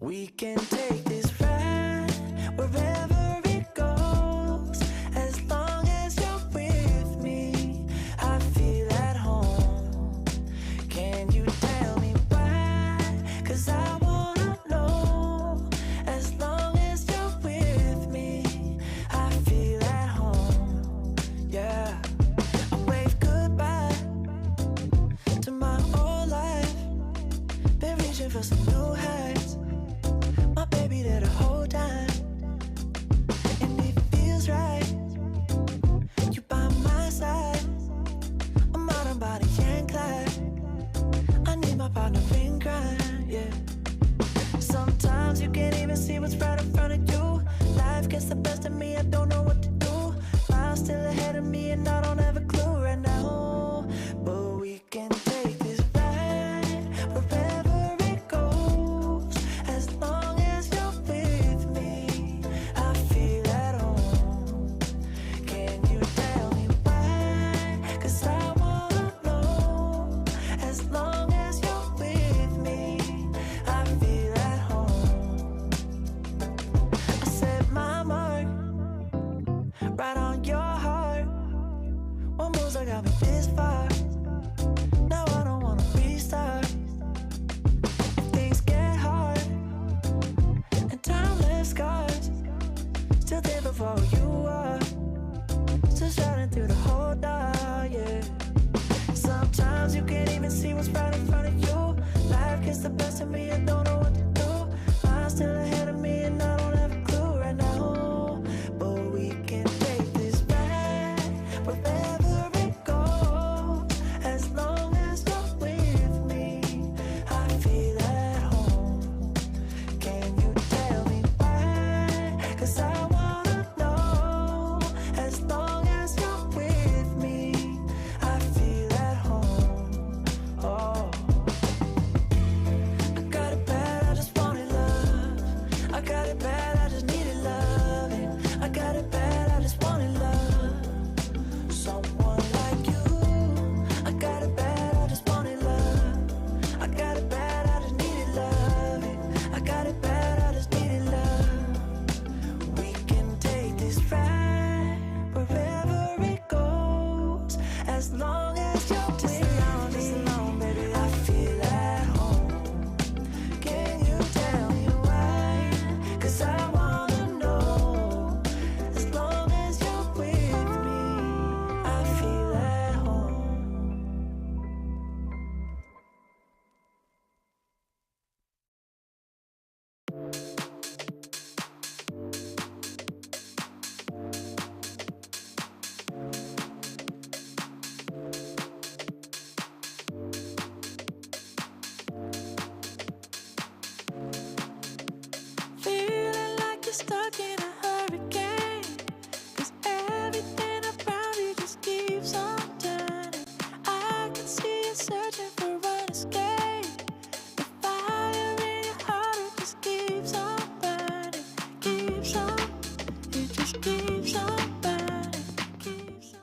We can take this ride wherever it goes. As long as you're with me, I feel at home. Can you tell me why? 'Cause I wanna know. As long as you're with me, I feel at home. Yeah. I wave goodbye to my old life. Been reaching for some new heights. My baby there the whole time, and it feels right. You by my side. I'm out on Bonnie and Clyde. I need my partner in crime, yeah. Sometimes you can't even see what's right in front of you. Life gets the best of me, I don't know what to do. Miles still ahead of me and I don't have a clue right now. But we can take this ride wherever it goes. As long as you're with me, I feel at home. Can you tell me why? 'Cause I wanna know. As long as you're with me, I feel at home. I set my mark right on your heart. One moves that got me this far. Now I don't wanna restart. If things get hard and time left scars, still there before you are. Still shining through the whole dark, yeah. Sometimes you can't even see what's right in front of you. Life gets the best of me, I don't know what to do. Miles still ahead of me and I don't have a clue right now. But we can take this ride wherever it goes. As long as you're with me, I feel at home. Can you tell me why? 'Cause I wanna know. As long as you're with me, I feel at home. Oh, I got it bad, I just wanted love. I got it bad, I just needed loving. I got it bad, I just wanted love. Someone like you. I got it bad, I just wanted love. I got it bad, I just needed loving. I got it bad, I just needed love. We can take this ride wherever it goes. As long as you're with me, baby, I feel at home. Can you tell me why? 'Cause I wanna know. As long as you're with me, I feel at home. Feeling like you're stuck in a hurricane. 'Cause everything around you just keeps on turning. I can see you searching for an escape. The fire in your heart, it just keeps on burning. Keeps on, it just keeps on burning. Keeps on.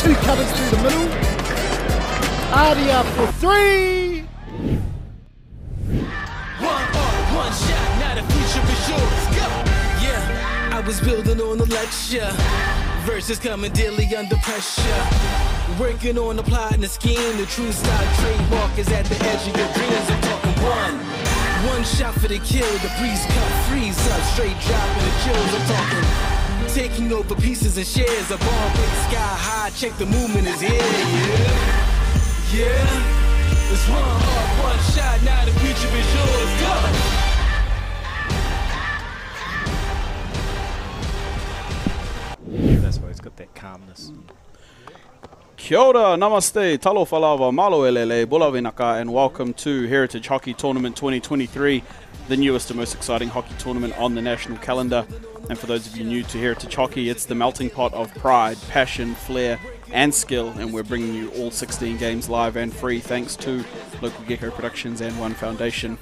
Two cutters through the middle. Artie up for three. One shot, now the future is yours. Go! Yeah, I was building on the lecture. Verses coming daily under pressure. Working on the plot and the scheme. The true style trademark is at the edge of your dreams. I'm talking one shot for the kill. The breeze cut, freeze up, straight dropping the chills. I'm talking taking over pieces and shares. A ball big sky high. Check the movement is here. Yeah. It's one heart, one shot. Now the future is yours. Go! That's why it's got that calmness. Kia ora, namaste, talo whalawa, malo elele, bula vinaka, and welcome to Heritage Hockey Tournament 2023. the newest and most exciting hockey tournament on the national calendar. And for those of you new to Heritage Hockey, it's the melting pot of pride, passion, flair and skill, and we're bringing you all 16 games live and free thanks to Local Gecko Productions and One Foundation.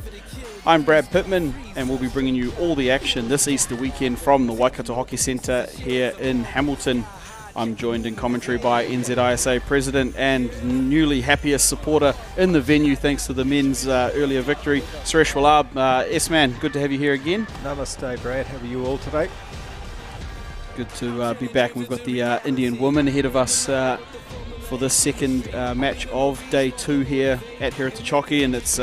I'm Brad Pittman, and we'll be bringing you all the action this Easter weekend from the Waikato Hockey Centre here in Hamilton. I'm joined in commentary by NZISA President and newly happiest supporter in the venue thanks to the men's earlier victory, Suresh Wallab. S-Man, good to have you here again. Namaste, Brad. How are you all today? Good to be back. We've got the Indian women ahead of us for this second match of day 2 here at Heritage Hockey, and it's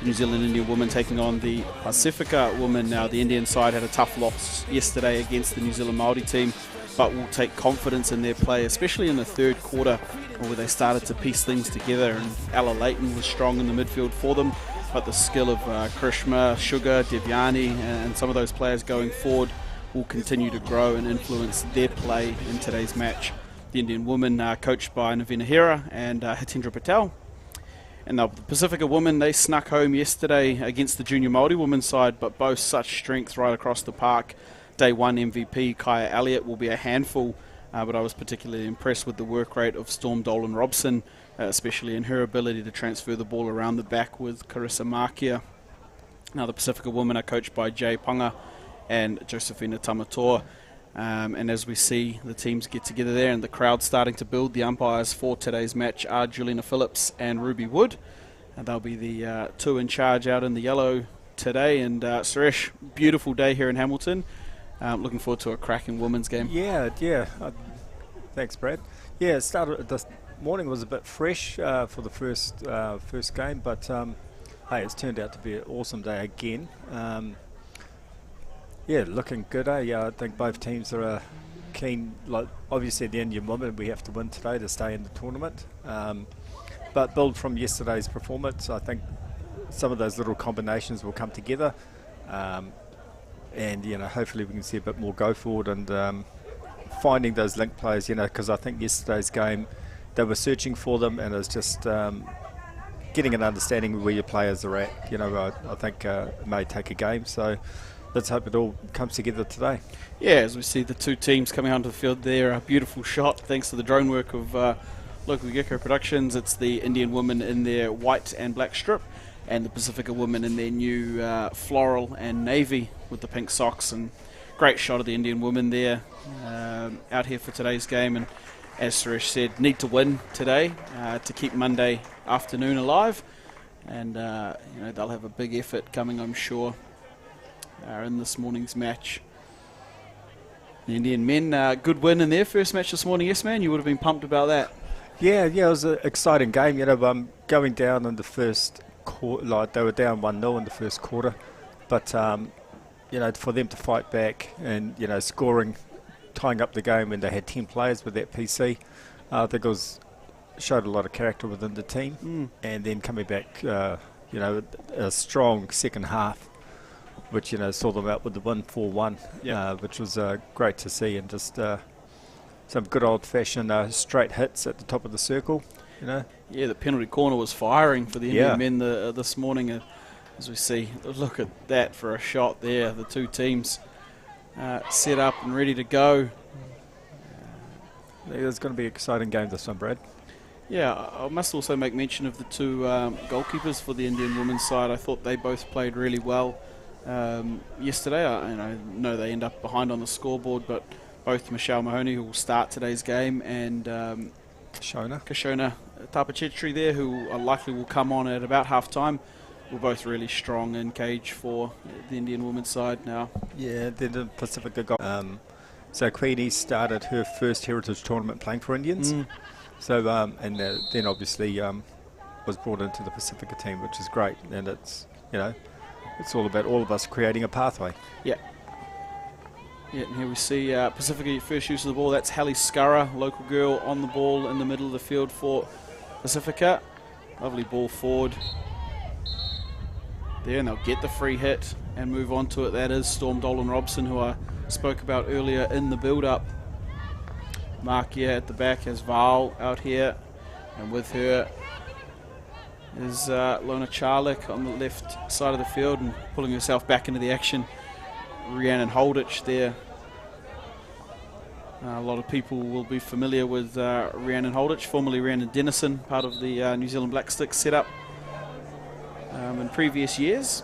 New Zealand Indian women taking on the Pasifika women. Now, the Indian side had a tough loss yesterday against the New Zealand Māori team, but will take confidence in their play, especially in the third quarter where they started to piece things together, and Ella Leighton was strong in the midfield for them, but the skill of Krishma, Sugar, Devyani and some of those players going forward will continue to grow and influence their play in today's match. The Indian women are coached by Navina Hera and Hitendra Patel. And the Pasifika women, they snuck home yesterday against the junior Māori women's side, but boast such strength right across the park. Day 1 MVP Kaya Elliott will be a handful, but I was particularly impressed with the work rate of Storm Dolan Robson, especially in her ability to transfer the ball around the back with Carissa Markia. Now, the Pasifika women are coached by Jay Panga and Josephina Tamatoa. And as we see the teams get together there and the crowd starting to build, the umpires for today's match are Juliana Phillips and Ruby Wood. And they'll be the two in charge out in the yellow today. And Suresh, beautiful day here in Hamilton. Looking forward to a cracking women's game. Yeah. Thanks, Brad. Yeah, it started this morning was a bit fresh for the first game, but hey, it's turned out to be an awesome day again. Yeah, looking good. Yeah, I think both teams are keen. Like obviously, the Indian women, we have to win today to stay in the tournament. But build from yesterday's performance, I think some of those little combinations will come together. And hopefully we can see a bit more go forward and finding those link players. Because I think yesterday's game, they were searching for them, and it's just getting an understanding of where your players are at. I think it may take a game. So let's hope it all comes together today. Yeah, as we see the two teams coming onto the field there, a beautiful shot thanks to the drone work of Local Gecko Productions. It's the Indian women in their white and black strip, and the Pasifika women in their new floral and navy with the pink socks. And great shot of the Indian women there out here for today's game. And as Suresh said, need to win today to keep Monday afternoon alive. And they'll have a big effort coming, I'm sure, in this morning's match. The Indian men, good win in their first match this morning. Yes, man, you would have been pumped about that. Yeah, it was an exciting game. Going down in the first quarter, like they were down 1-0 in the first quarter, but for them to fight back and scoring, tying up the game when they had 10 players with that PC, I think showed a lot of character within the team. And then coming back, a strong second half, which saw them out with the win 4-1, which was great to see, and just some good old-fashioned straight hits at the top of the circle. Yeah, the penalty corner was firing for the Indian men this morning, as we see. Look at that for a shot there. The two teams set up and ready to go. There's going to be an exciting game this one, Brad. Yeah, I must also make mention of the two goalkeepers for the Indian women's side. I thought they both played really well yesterday. I know they end up behind on the scoreboard, but both Michelle Mahoney, who will start today's game, and Kashona Tapachetri there, who likely will come on at about half-time, were both really strong in cage for the Indian women's side now. Yeah, the Pasifika got... So Queenie started her first Heritage tournament playing for Indians. So and then obviously was brought into the Pasifika team, which is great. And it's it's all about all of us creating a pathway. Yeah. Yeah, and here we see Pasifika first use of the ball. That's Hallie Scurra, local girl, on the ball in the middle of the field for Pasifika. Lovely ball forward there, and they'll get the free hit and move on to it. That is Storm Dolan Robson, who I spoke about earlier in the build-up. Markia at the back has Val out here, and with her is Lona Charlick on the left side of the field and pulling herself back into the action. Rhiannon Holditch there. A lot of people will be familiar with Rhiannon Holditch, formerly Rhiannon Dennison, part of the New Zealand Black Sticks setup in previous years.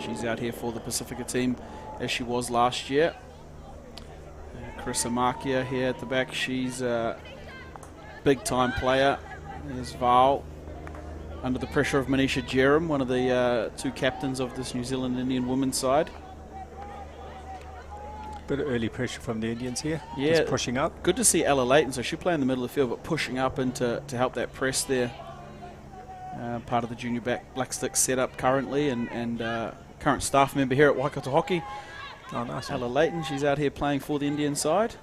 She's out here for the Pasifika team as she was last year. Carissa Markia here at the back, she's a big time player. There's Val under the pressure of Manisha Jerem, one of the two captains of this New Zealand Indian women's side. Bit of early pressure from the Indians here. Yeah, just pushing up. Good to see Ella Leighton. So she'll play in the middle of the field, but pushing up into to help that press there. Part of the junior Black Stick setup currently, and current staff member here at Waikato Hockey. Oh, nice. Ella Leighton, she's out here playing for the Indian side.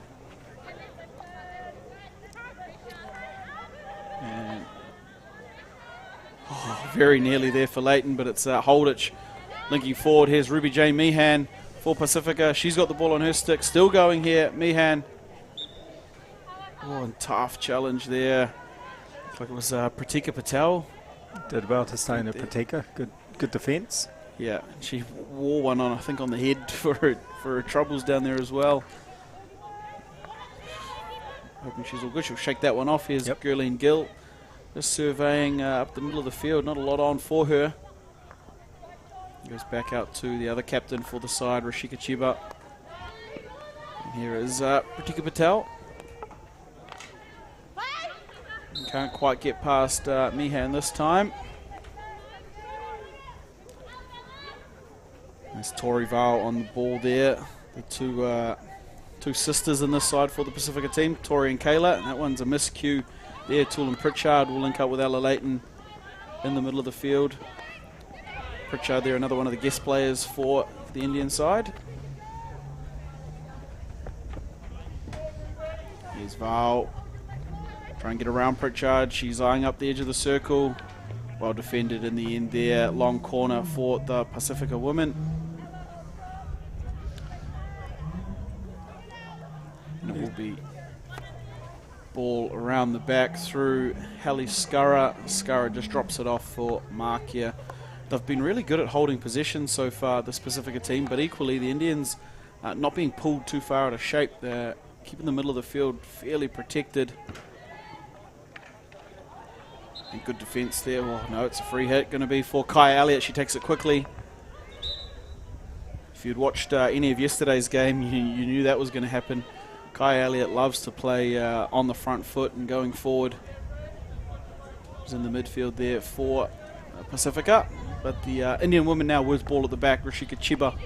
And very nearly there for Leighton, but it's Holditch linking forward. Here's Ruby Jane Meehan for Pasifika. She's got the ball on her stick, still going here. Meehan. Oh, and tough challenge there. Looks like it was Pratika Patel. Did well to stay in the Pratika. Good defence. Yeah, she wore one on, I think, on the head for her troubles down there as well. Hoping she's all good. She'll shake that one off. Here's Gurleen Gill, just surveying up the middle of the field. Not a lot on for her. Goes back out to the other captain for the side, Rashika Chiba. And here is Pratika Patel. Can't quite get past Meehan this time. There's Tori Val on the ball there. The two sisters in this side for the Pasifika team, Tori and Kayla. And that one's a miscue there. Tool and Pritchard will link up with Ella Leighton in the middle of the field. Pritchard there, another one of the guest players for the Indian side. Here's Val. Try and get around Pritchard. She's eyeing up the edge of the circle. Well defended in the end there. Long corner for the Pasifika women. And it will be ball around the back through Hallie Scurra. Scurra just drops it off for Markia. They've been really good at holding possession so far, this Pasifika team, but equally the Indians not being pulled too far out of shape. They're keeping the middle of the field fairly protected. And good defence there. Oh no, it's a free hit. Going to be for Kai Elliott. She takes it quickly. If you'd watched any of yesterday's game, you knew that was going to happen. Kai Elliott loves to play on the front foot and going forward. He's in the midfield there for Pasifika. But the Indian women now with ball at the back. Rashika Chiba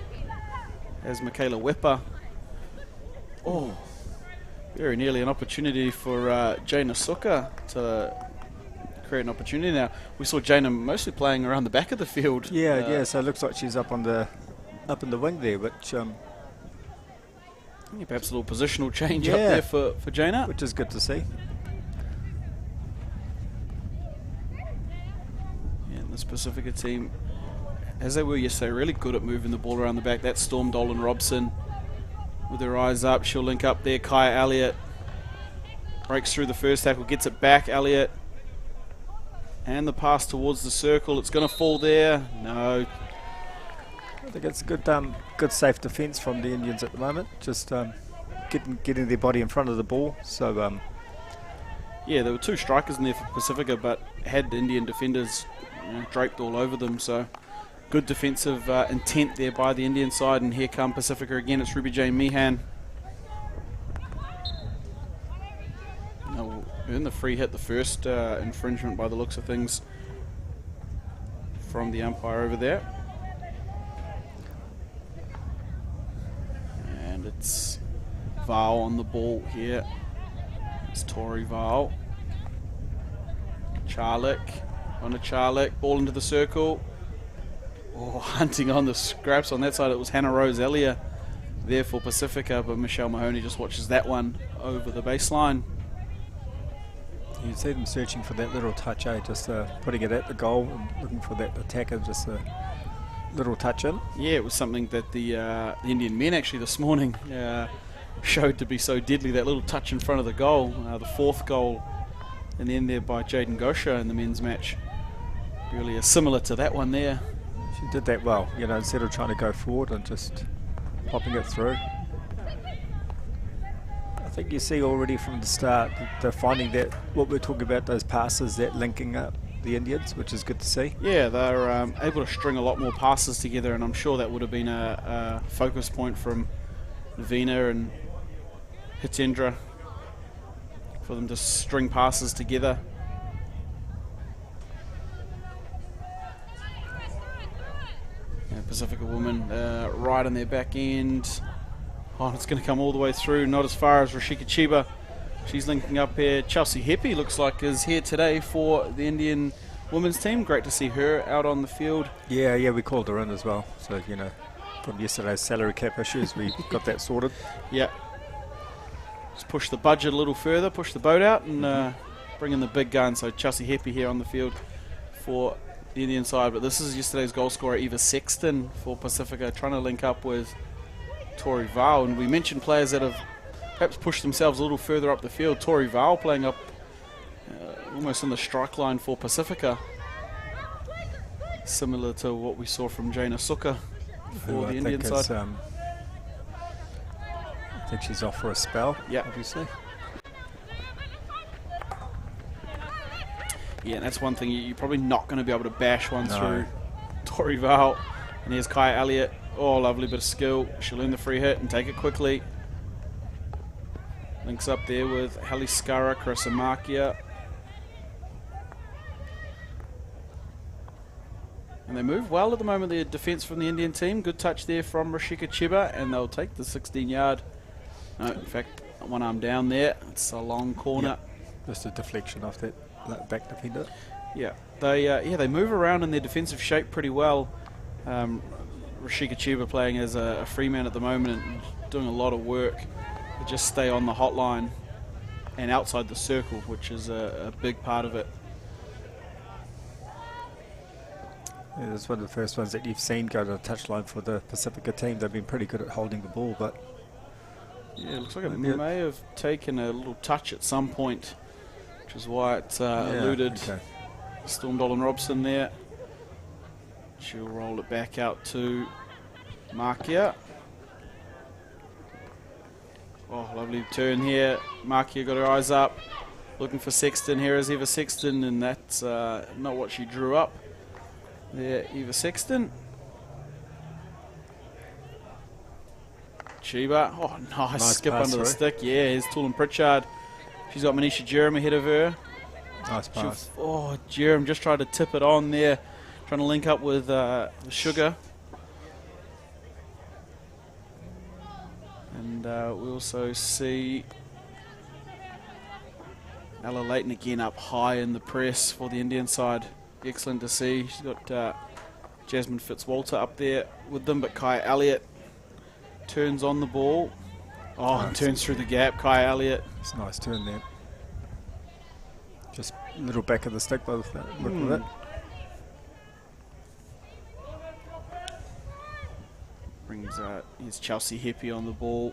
as Michaela Wepa. Oh, very nearly an opportunity for Jaina Suka to create an opportunity. Now we saw Jaina mostly playing around the back of the field. Yeah. So it looks like she's up in the wing there, which perhaps a little positional change up there for Jaina, which is good to see. And this Pasifika team, as they were yesterday, really good at moving the ball around the back. That's Storm Dolan Robson with her eyes up. She'll link up there. Kai Elliott breaks through the first tackle, gets it back. Elliott. And the pass towards the circle. It's going to fall there. No. I think it's good safe defence from the Indians at the moment. Just getting their body in front of the ball. So yeah, there were two strikers in there for Pasifika, but had Indian defenders draped all over them. So good defensive intent there by the Indian side. And here come Pasifika again. It's Ruby Jane Meehan. Earned the free hit, the first infringement by the looks of things from the umpire over there. And it's Val on the ball here. It's Tori Val. Charlick, on to Charlick, ball into the circle. Oh, hunting on the scraps on that side. It was Hannah Rose Elliott there for Pasifika, but Michelle Mahoney just watches that one over the baseline. You see them searching for that little touch, just putting it at the goal and looking for that attacker, just a little touch in. Yeah, it was something that the Indian men actually this morning showed to be so deadly, that little touch in front of the goal. The fourth goal And then there by Jaden Gosha in the men's match. Really similar to that one there. She did that well, you know, instead of trying to go forward and just popping it through. I think you see already from the start that they're finding that what we're talking about, those passes, that linking up the Indians, which is good to see. Yeah, they're able to string a lot more passes together, and I'm sure that would have been a focus point from Navina and Hitendra for them to string passes together. Yeah, Pasifika woman right on their back end. Oh, it's going to come all the way through, not as far as Rashika Chiba. She's linking up here. Chelsea Heppy looks like is here today for the Indian women's team. Great to see her out on the field. Yeah, we called her in as well. So, you know, from yesterday's salary cap issues, we got that sorted. Yeah. Just push the budget a little further, push the boat out, and bring in the big gun. So Chelsea Heppy here on the field for the Indian side. But this is yesterday's goal scorer, Eva Sexton for Pasifika, trying to link up with Tori Val. And we mentioned players that have perhaps pushed themselves a little further up the field. Tori Val playing up almost on the strike line for Pasifika. Similar to what we saw from Jaina Suka for the Indian side. I think she's off for a spell, obviously. Yeah, and that's one thing you're probably not going to be able to bash one through Tori Val. And here's Kaya Elliott. Oh, lovely bit of skill. She'll earn the free hit and take it quickly. Links up there with Heli Skara, Krasamakia. And they move well at the moment, the defence from the Indian team. Good touch there from Rashika Chiba, and they'll take the 16-yard. No, in fact, one arm down there. It's a long corner. Yep. Just a deflection off that back defender. Yeah, they move around in their defensive shape pretty well. Rashika Chiba playing as a free man at the moment and doing a lot of work to just stay on the hotline and outside the circle, which is a big part of it. Yeah, that's one of the first ones that you've seen go to the touchline for the Pasifika team. They've been pretty good at holding the ball, but yeah, it looks like it may have taken a little touch at some point, which is why it eluded Storm Dolan Robson there. She'll roll it back out to Markia. Oh, lovely turn here. Markia got her eyes up, looking for Sexton. Here is Eva Sexton, and that's not what she drew up. There, Eva Sexton. Chiba. Oh, nice skip under the stick. Yeah, here's Tulin Pritchard. She's got Manisha Jerem ahead of her. Nice pass. Jerem just tried to tip it on there, trying to link up with Sugar. And we also see Ella Leighton again up high in the press for the Indian side. Excellent to see. She's got Jasmine Fitzwalter up there with them, but Kaya Elliott turns on the ball. Oh, and turns through the gap. Kaya Elliott. It's a nice turn there. Just a little back of the stick by the look of it. Brings here's Chelsea Heppy on the ball.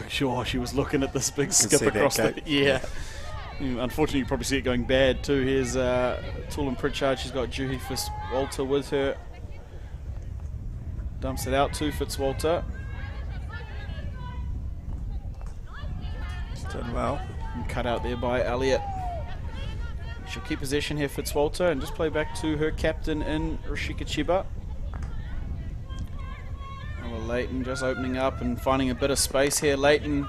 She was looking at this big skip across the... Yeah. Unfortunately, you probably see it going bad too. Here's Tulin Pritchard. She's got Juhi Fitzwalter with her. Dumps it out to Fitzwalter. She's done well. And cut out there by Elliott. She'll keep possession here, Fitzwalter, and just play back to her captain in Rashika Chiba. Leighton just opening up and finding a bit of space here. Leighton.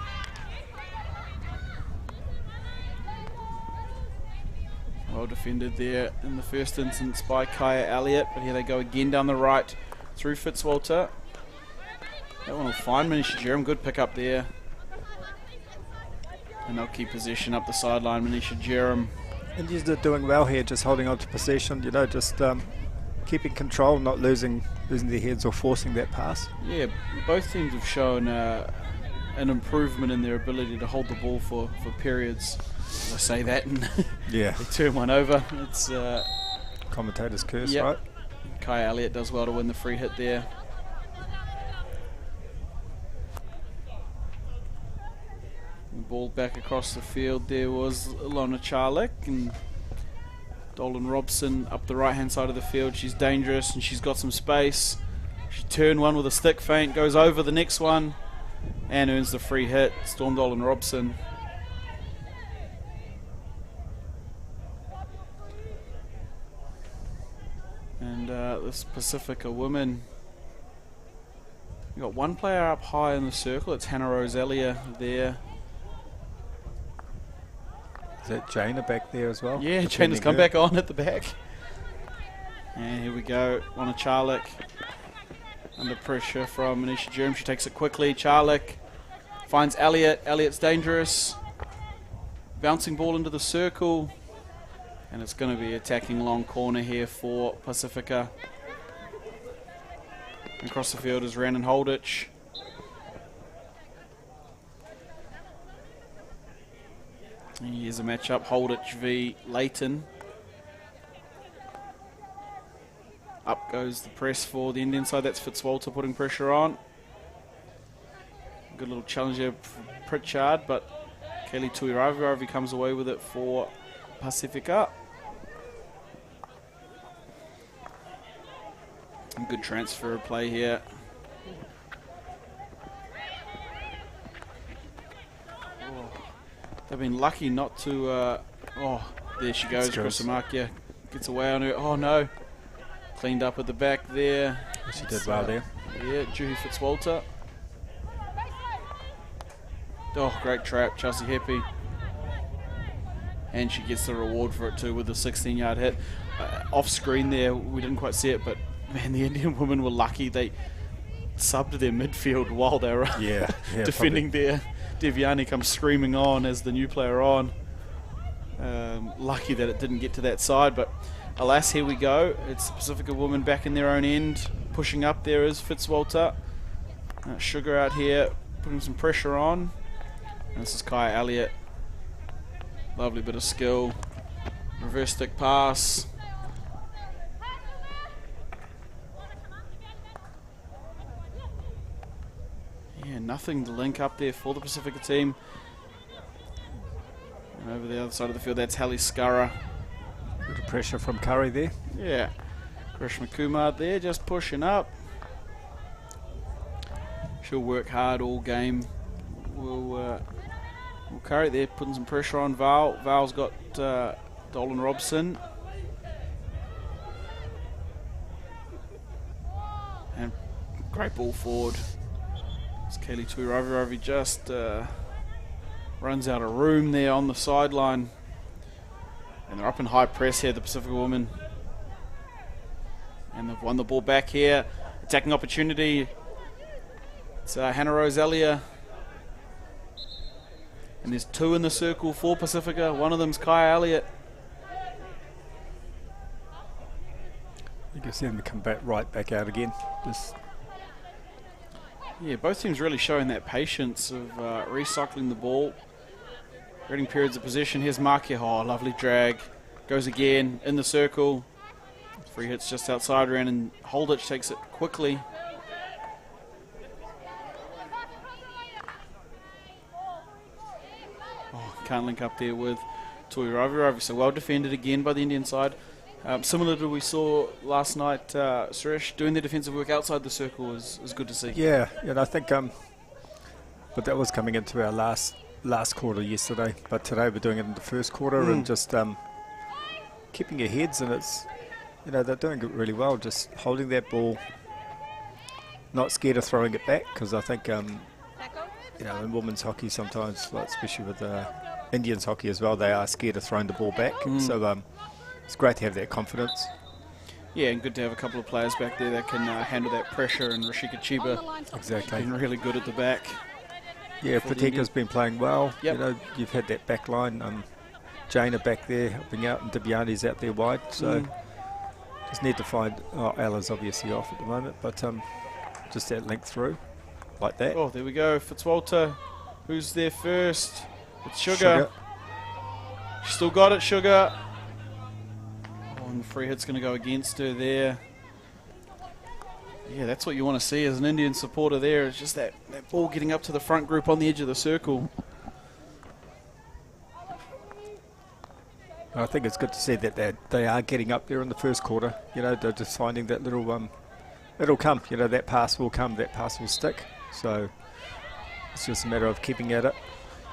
Well defended there in the first instance by Kaya Elliott, but here they go again down the right through Fitzwalter. That one will find Manisha Jerem. Good pick up there. And they'll keep possession up the sideline. Manisha Jerem. Indians are doing well here, just holding on to possession, you know, just keeping control, not losing their heads or forcing that pass. Yeah, both teams have shown an improvement in their ability to hold the ball for periods. I say that and they turn one over. It's commentator's curse, right? Kaya Elliott does well to win the free hit there. ball back across the field. There was Lona Charlick, and Dolan Robson up the right-hand side of the field. She's dangerous and she's got some space. She turned one with a stick feint, goes over the next one, and earns the free hit. Storm Dolan Robson. And this Pasifika woman, you got one player up high in the circle. It's Hannah Roselia there. Is that Jaina back there as well? Yeah, Jaina's come back on at the back. And here we go. Lana Charlick under pressure from Manisha Jerem. She takes it quickly. Charlick finds Elliott. Elliott's dangerous. Bouncing ball into the circle. And it's going to be attacking long corner here for Pasifika. Across the field is Rhiannon Holditch. Here's a matchup, Holditch v Leighton. Up goes the press for the Indian side. That's Fitzwalter putting pressure on. Good little challenge there for Pritchard, but Kelly Tuiravi comes away with it for Pasifika. Good transfer of play here. They've been lucky not to... oh, there she goes. Krosamakia gets away on her. Oh, no. Cleaned up at the back there. She did well there. Yeah, Juhi Fitzwalter. Oh, great trap. Chelsea Heppy. And she gets the reward for it too with a 16-yard hit. Off screen there, we didn't quite see it, but man, the Indian women were lucky. They subbed their midfield while they were defending there. Devyani comes screaming on as the new player on. Lucky that it didn't get to that side, but alas, here we go. It's the Pasifika woman back in their own end. Pushing up there is Fitzwalter. Sugar out here, putting some pressure on. And this is Kai Elliott. Lovely bit of skill. Reverse stick pass. Yeah, nothing to link up there for the Pasifika team. And over the other side of the field, that's Hallie Scurra. Bit of pressure from Curry there. Yeah. Krishna Kumar there, just pushing up. She'll work hard all game. We'll carry it there, putting some pressure on Val. Val's got Dolan Robson. And great ball forward. It's Kelly Tuiravi just runs out of room there on the sideline. And they're up in high press here, the Pasifika women. And they've won the ball back here. Attacking opportunity. It's Hannah Roselia. And there's two in the circle for Pasifika. One of them's Kai Elliott. You can see them come back right back out again. Yeah, both teams really showing that patience of recycling the ball. Reading periods of possession. Here's Markia. Oh, lovely drag. Goes again in the circle. Free hits just outside around, and Holditch takes it quickly. Oh, can't link up there with Tuiravi. So well defended again by the Indian side. Similar to what we saw last night, Suresh, doing the defensive work outside the circle is good to see. Yeah, and I think, but that was coming into our last quarter yesterday. But today we're doing it in the first quarter and just keeping your heads, and it's, they're doing it really well, just holding that ball, not scared of throwing it back, because I think, in women's hockey sometimes, like especially with Indians hockey as well, they are scared of throwing the ball back. So it's great to have that confidence. Yeah, and good to have a couple of players back there that can handle that pressure, and Rashika Chiba Exactly. been really good at the back. Yeah, Patika's been playing well. Yep. You've had that back line. Jaina back there helping out, and Debyani's out there wide. So just need to find... Ella's obviously off at the moment, but just that link through like that. Oh, there we go. Fitzwalter, who's there first? It's Sugar. She's still got it, Sugar. Oh, and the free hit's going to go against her there. Yeah, that's what you want to see as an Indian supporter there. It's just that ball getting up to the front group on the edge of the circle. I think it's good to see that they are getting up there in the first quarter. You know, they're just finding that little, it'll come. You know, that pass will come, that pass will stick. So it's just a matter of keeping at it.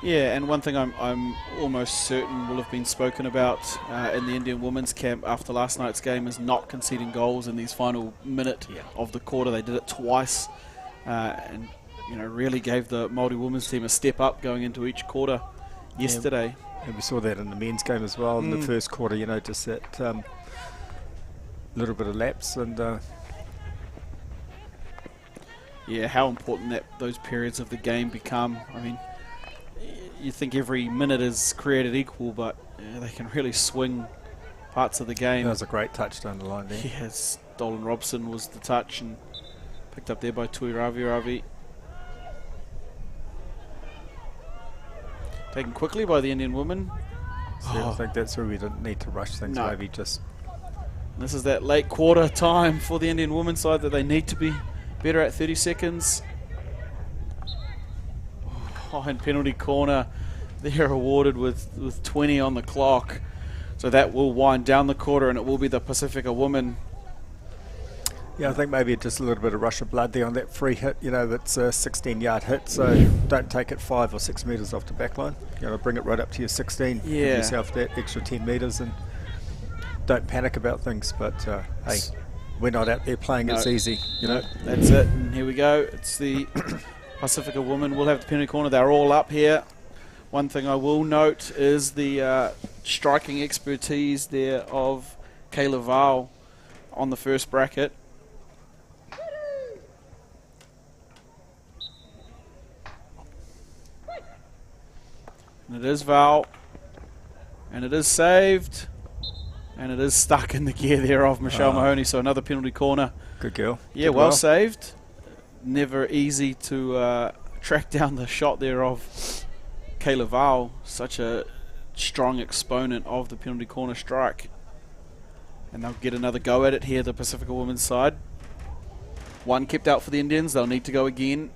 Yeah, and one thing I'm almost certain will have been spoken about in the Indian women's camp after last night's game is not conceding goals in these final minute of the quarter. They did it twice, and you know, really gave the Māori women's team a step up going into each quarter yesterday. And we saw that in the men's game as well in the first quarter. You know, just that little bit of lapse and. Yeah, how important that those periods of the game become. I mean, you think every minute is created equal, but they can really swing parts of the game. That was a great touch down the line there. Yes, Dolan Robson was the touch and picked up there by Tui Ravi. Taken quickly by the Indian woman. So I think that's where we didn't need to rush things. No. Maybe just. This is that late quarter time for the Indian women's side that they need to be better at 30 seconds. And penalty corner, they're awarded with 20 on the clock. So that will wind down the quarter and it will be the Pasifika woman. Yeah, I think maybe just a little bit of rush of blood there on that free hit. You know, that's a 16-yard hit, so don't take it 5 or 6 metres off the back line. You know, bring it right up to your 16. Yeah. Give yourself that extra 10 metres and don't panic about things. But, hey, we're not out there playing it's easy. You know, that's it. And here we go. It's the Pasifika woman. We'll have the penalty corner. They're all up here. One thing I will note is the striking expertise there of Kayla Val on the first bracket. And it is Val. And it is saved. And it is stuck in the gear there of Michelle Mahoney. So another penalty corner. good girl. Yeah, Good well saved. Never easy to track down the shot there of Kayla Val. Such a strong exponent of the penalty corner strike. And they'll get another go at it here, the Pasifika women's side. One kept out for the Indians. They'll need to go again.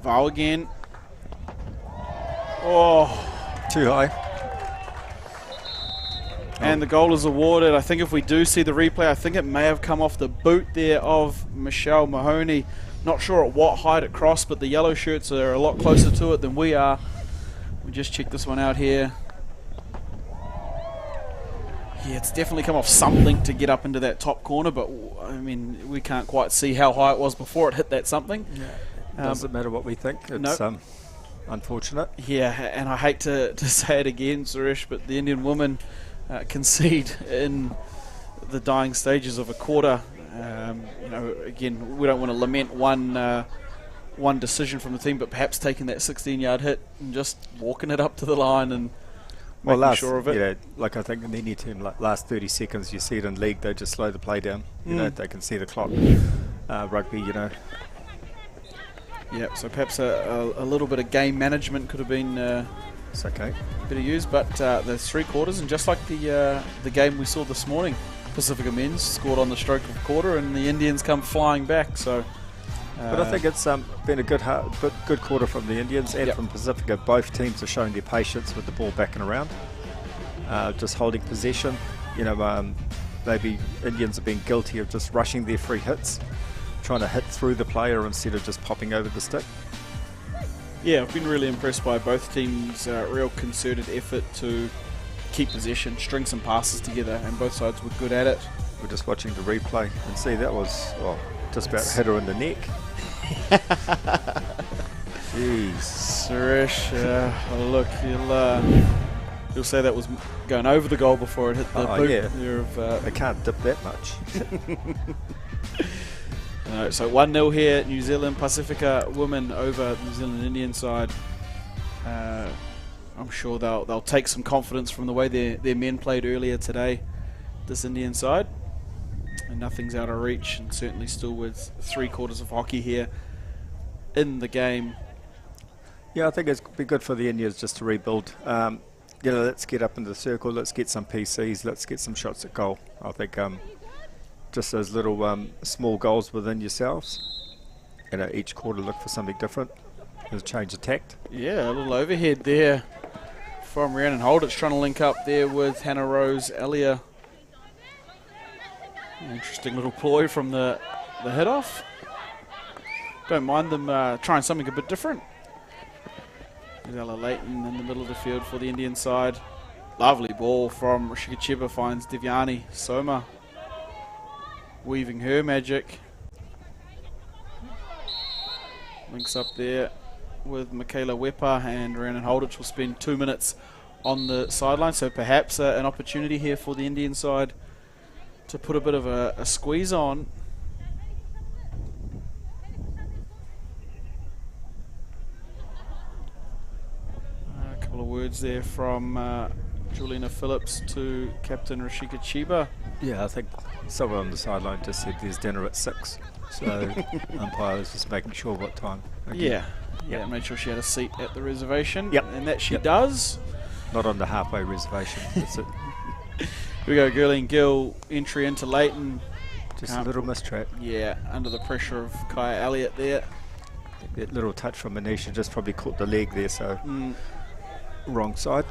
Val again. Oh. Too high. And the goal is awarded. I think if we do see the replay, I think it may have come off the boot there of Michelle Mahoney. Not sure at what height it crossed, but the yellow shirts are a lot closer to it than we are. We just check this one out here. Yeah, it's definitely come off something to get up into that top corner, but I mean, we can't quite see how high it was before it hit that something. Yeah. Doesn't matter what we think. It's unfortunate. Yeah, and I hate to say it again, Suresh, but the Indian women concede in the dying stages of a quarter. You know, again, we don't want to lament one decision from the team, but perhaps taking that 16-yard hit and just walking it up to the line and making sure of it. Yeah, like I think in the Indian team, like last 30 seconds, you see it in league, they just slow the play down. You know, they can see the clock. Rugby, you know. Yeah, so perhaps a little bit of game management could have been it's okay. better used, but the 3 quarters, and just like the game we saw this morning, Pasifika men's scored on the stroke of a quarter, and the Indians come flying back. So, but I think it's been a good quarter from the Indians and from Pasifika. Both teams are showing their patience with the ball back and around, just holding possession. You know, maybe Indians have been guilty of just rushing their free hits, trying to hit through the player instead of just popping over the stick. Yeah, I've been really impressed by both teams' real concerted effort to keep possession, string some passes together, and both sides were good at it. We're just watching the replay and see that was just about hit her in the neck. Jeez. Suresh, look, you'll say that was going over the goal before it hit the boot. Yeah. They can't dip that much. So 1-0 here, New Zealand Pasifika women over New Zealand Indian side. I'm sure they'll take some confidence from the way their men played earlier today, this Indian side. And nothing's out of reach, and certainly still with 3 quarters of hockey here in the game. Yeah, I think it's be good for the Indians just to rebuild. You know, let's get up into the circle, let's get some PCs, let's get some shots at goal. I think just those little small goals within yourselves. You know, each quarter look for something different. There's a change of tact. Yeah, a little overhead there from Rhiannon Holditch, trying to link up there with Hannah Rose Elliott. Interesting little ploy from the hit off. Don't mind them trying something a bit different. There's Ella Leighton in the middle of the field for the Indian side. Lovely ball from Rashika Cheba, finds Devyani Soma, weaving her magic. Links up there with Michaela Wepa, and Rhiannon Holditch will spend 2 minutes on the sideline, so perhaps an opportunity here for the Indian side to put a bit of a squeeze on. A couple of words there from Juliana Phillips to Captain Rashika Cheba. Yeah, I think someone on the sideline just said there's dinner at 6. So umpire was just making sure what time. Okay. Yeah, made sure she had a seat at the reservation. Yep. And that she does. Not on the halfway reservation. That's it. Here we go, Gurleen Gill, entry into Leighton. Just a little mistrap. Yeah, under the pressure of Kaya Elliott there. That little touch from Manisha just probably caught the leg there, so wrong side.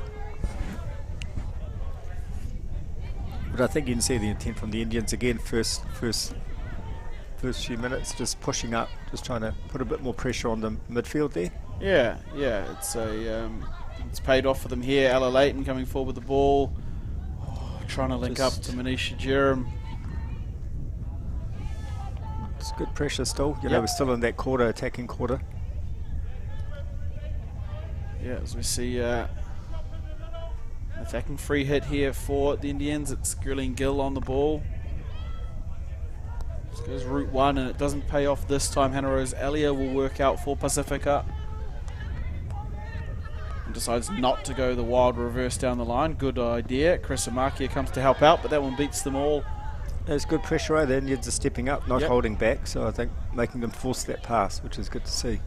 But I think you can see the intent from the Indians again. First few minutes, just pushing up, just trying to put a bit more pressure on the midfield there. Yeah, it's paid off for them here. Ella Leighton coming forward with the ball, trying to link up to Manisha Jerem. It's good pressure still. You know, we're still in that quarter, attacking quarter. Yeah, as we see attacking free hit here for the Indians. It's Gurleen Gill on the ball. This goes route one, and it doesn't pay off this time. Hannah Rose Elliott will work out for Pasifika. And decides not to go the wild reverse down the line. Good idea. Chris Amakia comes to help out, but that one beats them all. There's good pressure. The Indians are stepping up, not holding back. So I think making them force that pass, which is good to see.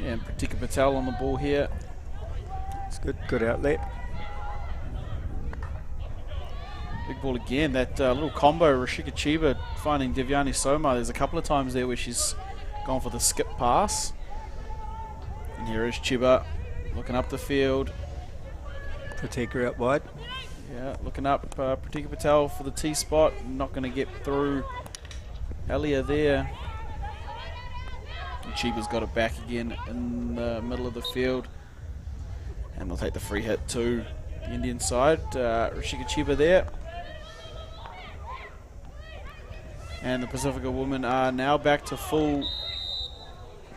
Yeah, and Pratika Patel on the ball here. It's good outlet. Big ball again. That little combo, Rashika Cheba finding Devyani Soma. There's a couple of times there where she's gone for the skip pass. And here is Cheba looking up the field. Pratika out wide. Yeah, looking up Pratika Patel for the T-spot. Not going to get through Elia there. And Cheba's got it back again in the middle of the field. And they'll take the free hit to the Indian side. Rashika Cheba there. And the Pasifika women are now back to full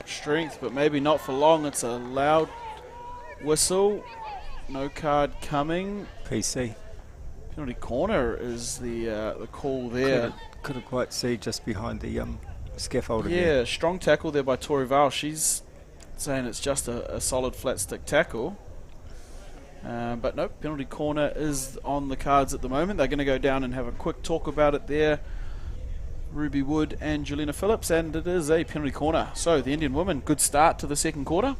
strength, but maybe not for long. It's a loud whistle. No card coming. PC. Penalty corner is the call there. Couldn't quite see just behind the scaffolding. Yeah, there. strong tackle there by Tori Val. She's saying it's just a solid flat stick tackle. But no, penalty corner is on the cards at the moment. They're going to go down and have a quick talk about it there. Ruby Wood and Juliana Phillips, and it is a penalty corner. So the Indian women, good start to the second quarter.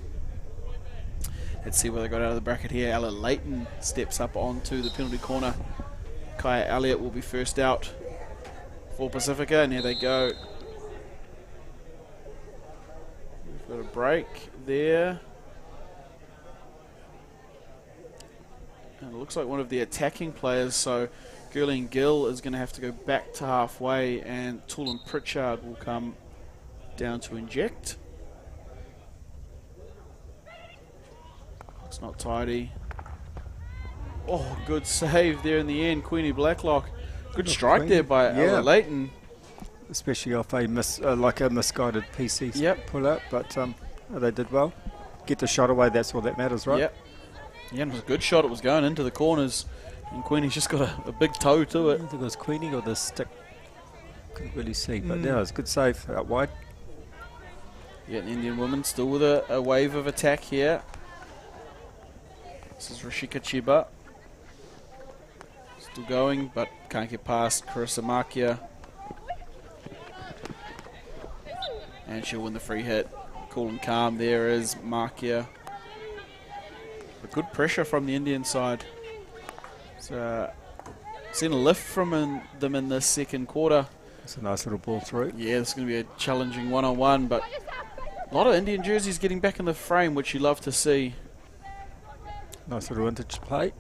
Let's see where they got out of the bracket here. Ella Leighton steps up onto the penalty corner. Kaya Elliott will be first out for Pasifika, and here they go. We've got a break there. And it looks like one of the attacking players, so Gurleen Gill is going to have to go back to halfway, and Tulin Pritchard will come down to inject. It's not tidy. Oh, good save there in the end, Queenie Blacklock. Good strike there by Ella Leighton. Especially off a misguided PC pull out, but they did well. Get the shot away, that's all that matters, right? Yep. Yeah, and it was a good shot. It was going into the corners, and Queenie's just got a big toe to it. I don't think it was Queenie or the stick. Couldn't really see, but no, it was a good save out wide. Yeah, the Indian woman still with a wave of attack here. This is Rashika Cheba. Still going, but can't get past Carissa Makia. And she'll win the free hit. Cool and calm there is Makia. But good pressure from the Indian side. So, seen a lift from them in this second quarter. It's a nice little ball through. Yeah, it's going to be a challenging one-on-one, but A lot of Indian jerseys getting back in the frame, which you love to see. Nice little vintage play.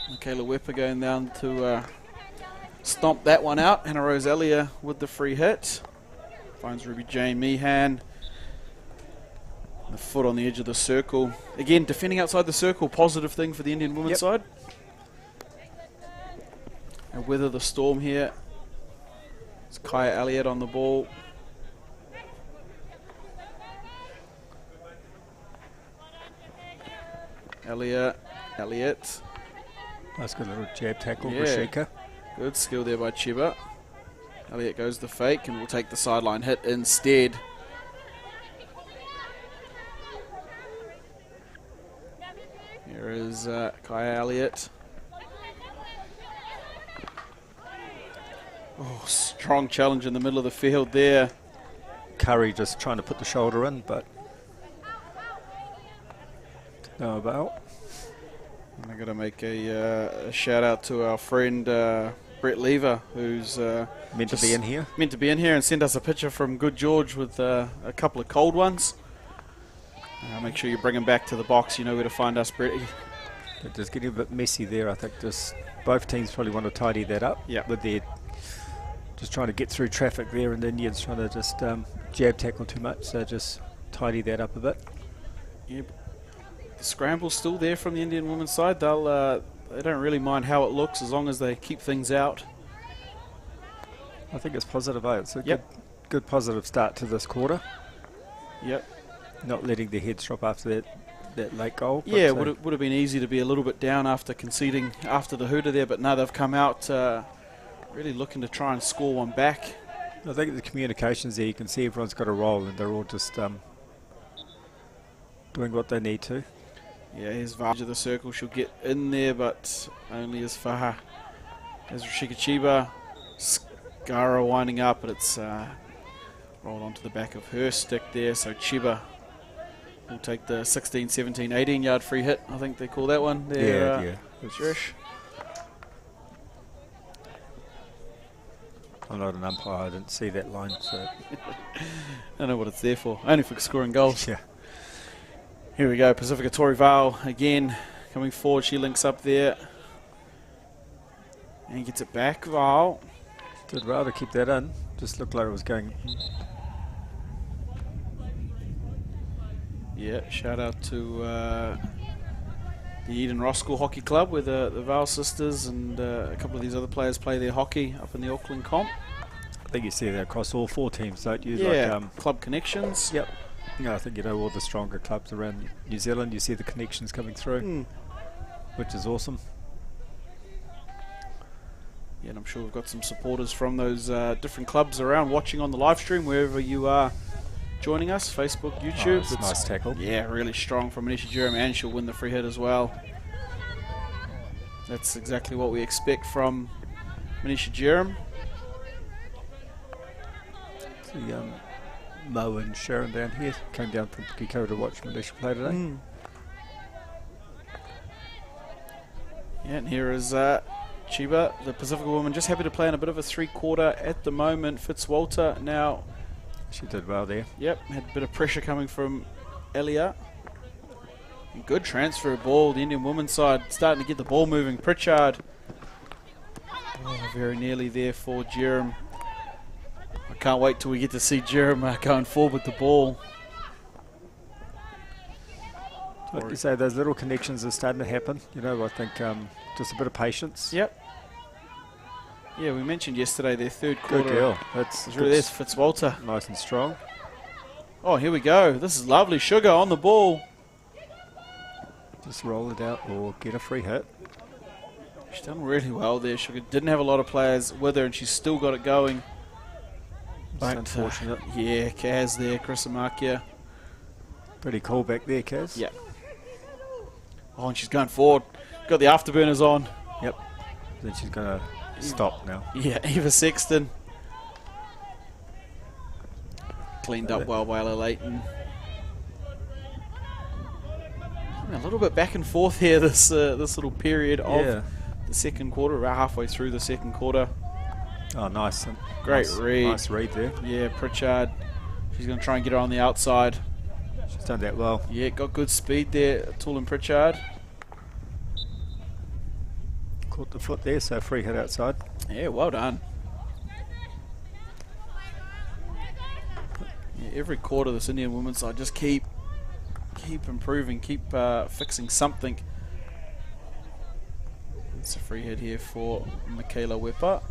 Michaela Wepper going down to stomp that one out. Hannah Rose Elliott with the free hit. Finds Ruby Jane Meehan. The foot on the edge of the circle. Again, defending outside the circle, positive thing for the Indian women's side. And weather the storm here. It's Kaya Elliott on the ball. Elliott. Nice good little jab tackle, Yeah. Rashika. Good skill there by Chiba. Elliott goes the fake and will take the sideline hit instead. Here is Kaya Elliott. Oh, strong challenge in the middle of the field there. Curry just trying to put the shoulder in, but no avail. I'm going to make a shout out to our friend Brett Lever, who's Meant to be in here. meant to be in here and send us a picture from Good George with a couple of cold ones. Make sure you bring them back to the box. You know where to find us, Brett. They're just getting a bit messy there. I think just both teams probably want to tidy that up. Yeah. With their just trying to get through traffic there, and the Indians trying to just jab tackle too much. So just tidy that up a bit. Yep. The scramble's still there from the Indian women's side. They don't really mind how it looks as long as they keep things out. I think it's positive. It's a Yep. good positive start to this quarter. Yep. Not letting their heads drop after that late goal. Yeah, it would have been easy to be a little bit down after conceding after the hooter there, but now they've come out really looking to try and score one back. I think the communications there, you can see everyone's got a role and they're all just doing what they need to. Yeah, here's Vaj of the circle. She'll get in there, but only as far as Rashika Chiba. Skara winding up, but it's rolled onto the back of her stick there, so Chiba will take the 16, 17, 18 yard free hit. I think they call that one there. Yeah. Trish. I'm not an umpire, I didn't see that line. So I don't know what it's there for. Only for scoring goals. yeah. Here we go. Pasifika Torival again coming forward. She links up there and gets it back. Val. Did well to keep that in. Just looked like it was going. Yeah, shout out to the Eden Roskell Hockey Club where the Val sisters and a couple of these other players play their hockey up in the Auckland comp. I think you see that across all four teams, don't you? Yeah, Like, club connections. yep. Yeah, I think all the stronger clubs around New Zealand, you see the connections coming through, which is awesome. Yeah, and I'm sure we've got some supporters from those different clubs around watching on the live stream wherever you are joining us, Facebook, YouTube. It's nice tackle. Yeah, really strong from Manisha Jerem, and she'll win the free hit as well. That's exactly what we expect from Manisha Jerem. See, Mo and Sharon down here came down from Kiko to watch Manisha play today. Yeah, and here is Chiba, the Pacifica woman, just happy to play in a bit of a three-quarter at the moment. Fitzwalter now. She did well there. Yep, had a bit of pressure coming from Elia. Good transfer ball. The Indian women's side starting to get the ball moving. Pritchard. Oh, very nearly there for Jerem. I can't wait till we get to see Jerem going forward with the ball. Like you say, those little connections are starting to happen. I think just a bit of patience. Yep. Yeah, we mentioned yesterday their third quarter. Good girl. That's There's Fitzwalter. nice and strong. Oh, here we go. This is lovely. Sugar on the ball. Just roll it out or get a free hit. She's done really well there. Sugar didn't have a lot of players with her, and she's still got it going. It's unfortunate. Yeah, Kaz there, Chris Amakia. Pretty cool back there, Kaz. Yeah. Oh, and she's going forward. Got the afterburners on. Yep. Then she's going to stop now. Yeah, Eva Sexton. Cleaned up well by Ella Leighton. A little bit back and forth here this little period of the second quarter. About halfway through the second quarter. Oh, nice. Great read. Nice read there. Yeah, Pritchard. She's going to try and get her on the outside. She's done that well. Yeah, got good speed there, Toolin Pritchard. Caught the foot there, so free hit outside. Yeah, well done. Yeah, every quarter this Indian women's side just keep improving, keep fixing something. It's a free hit here for Michaela Wepper.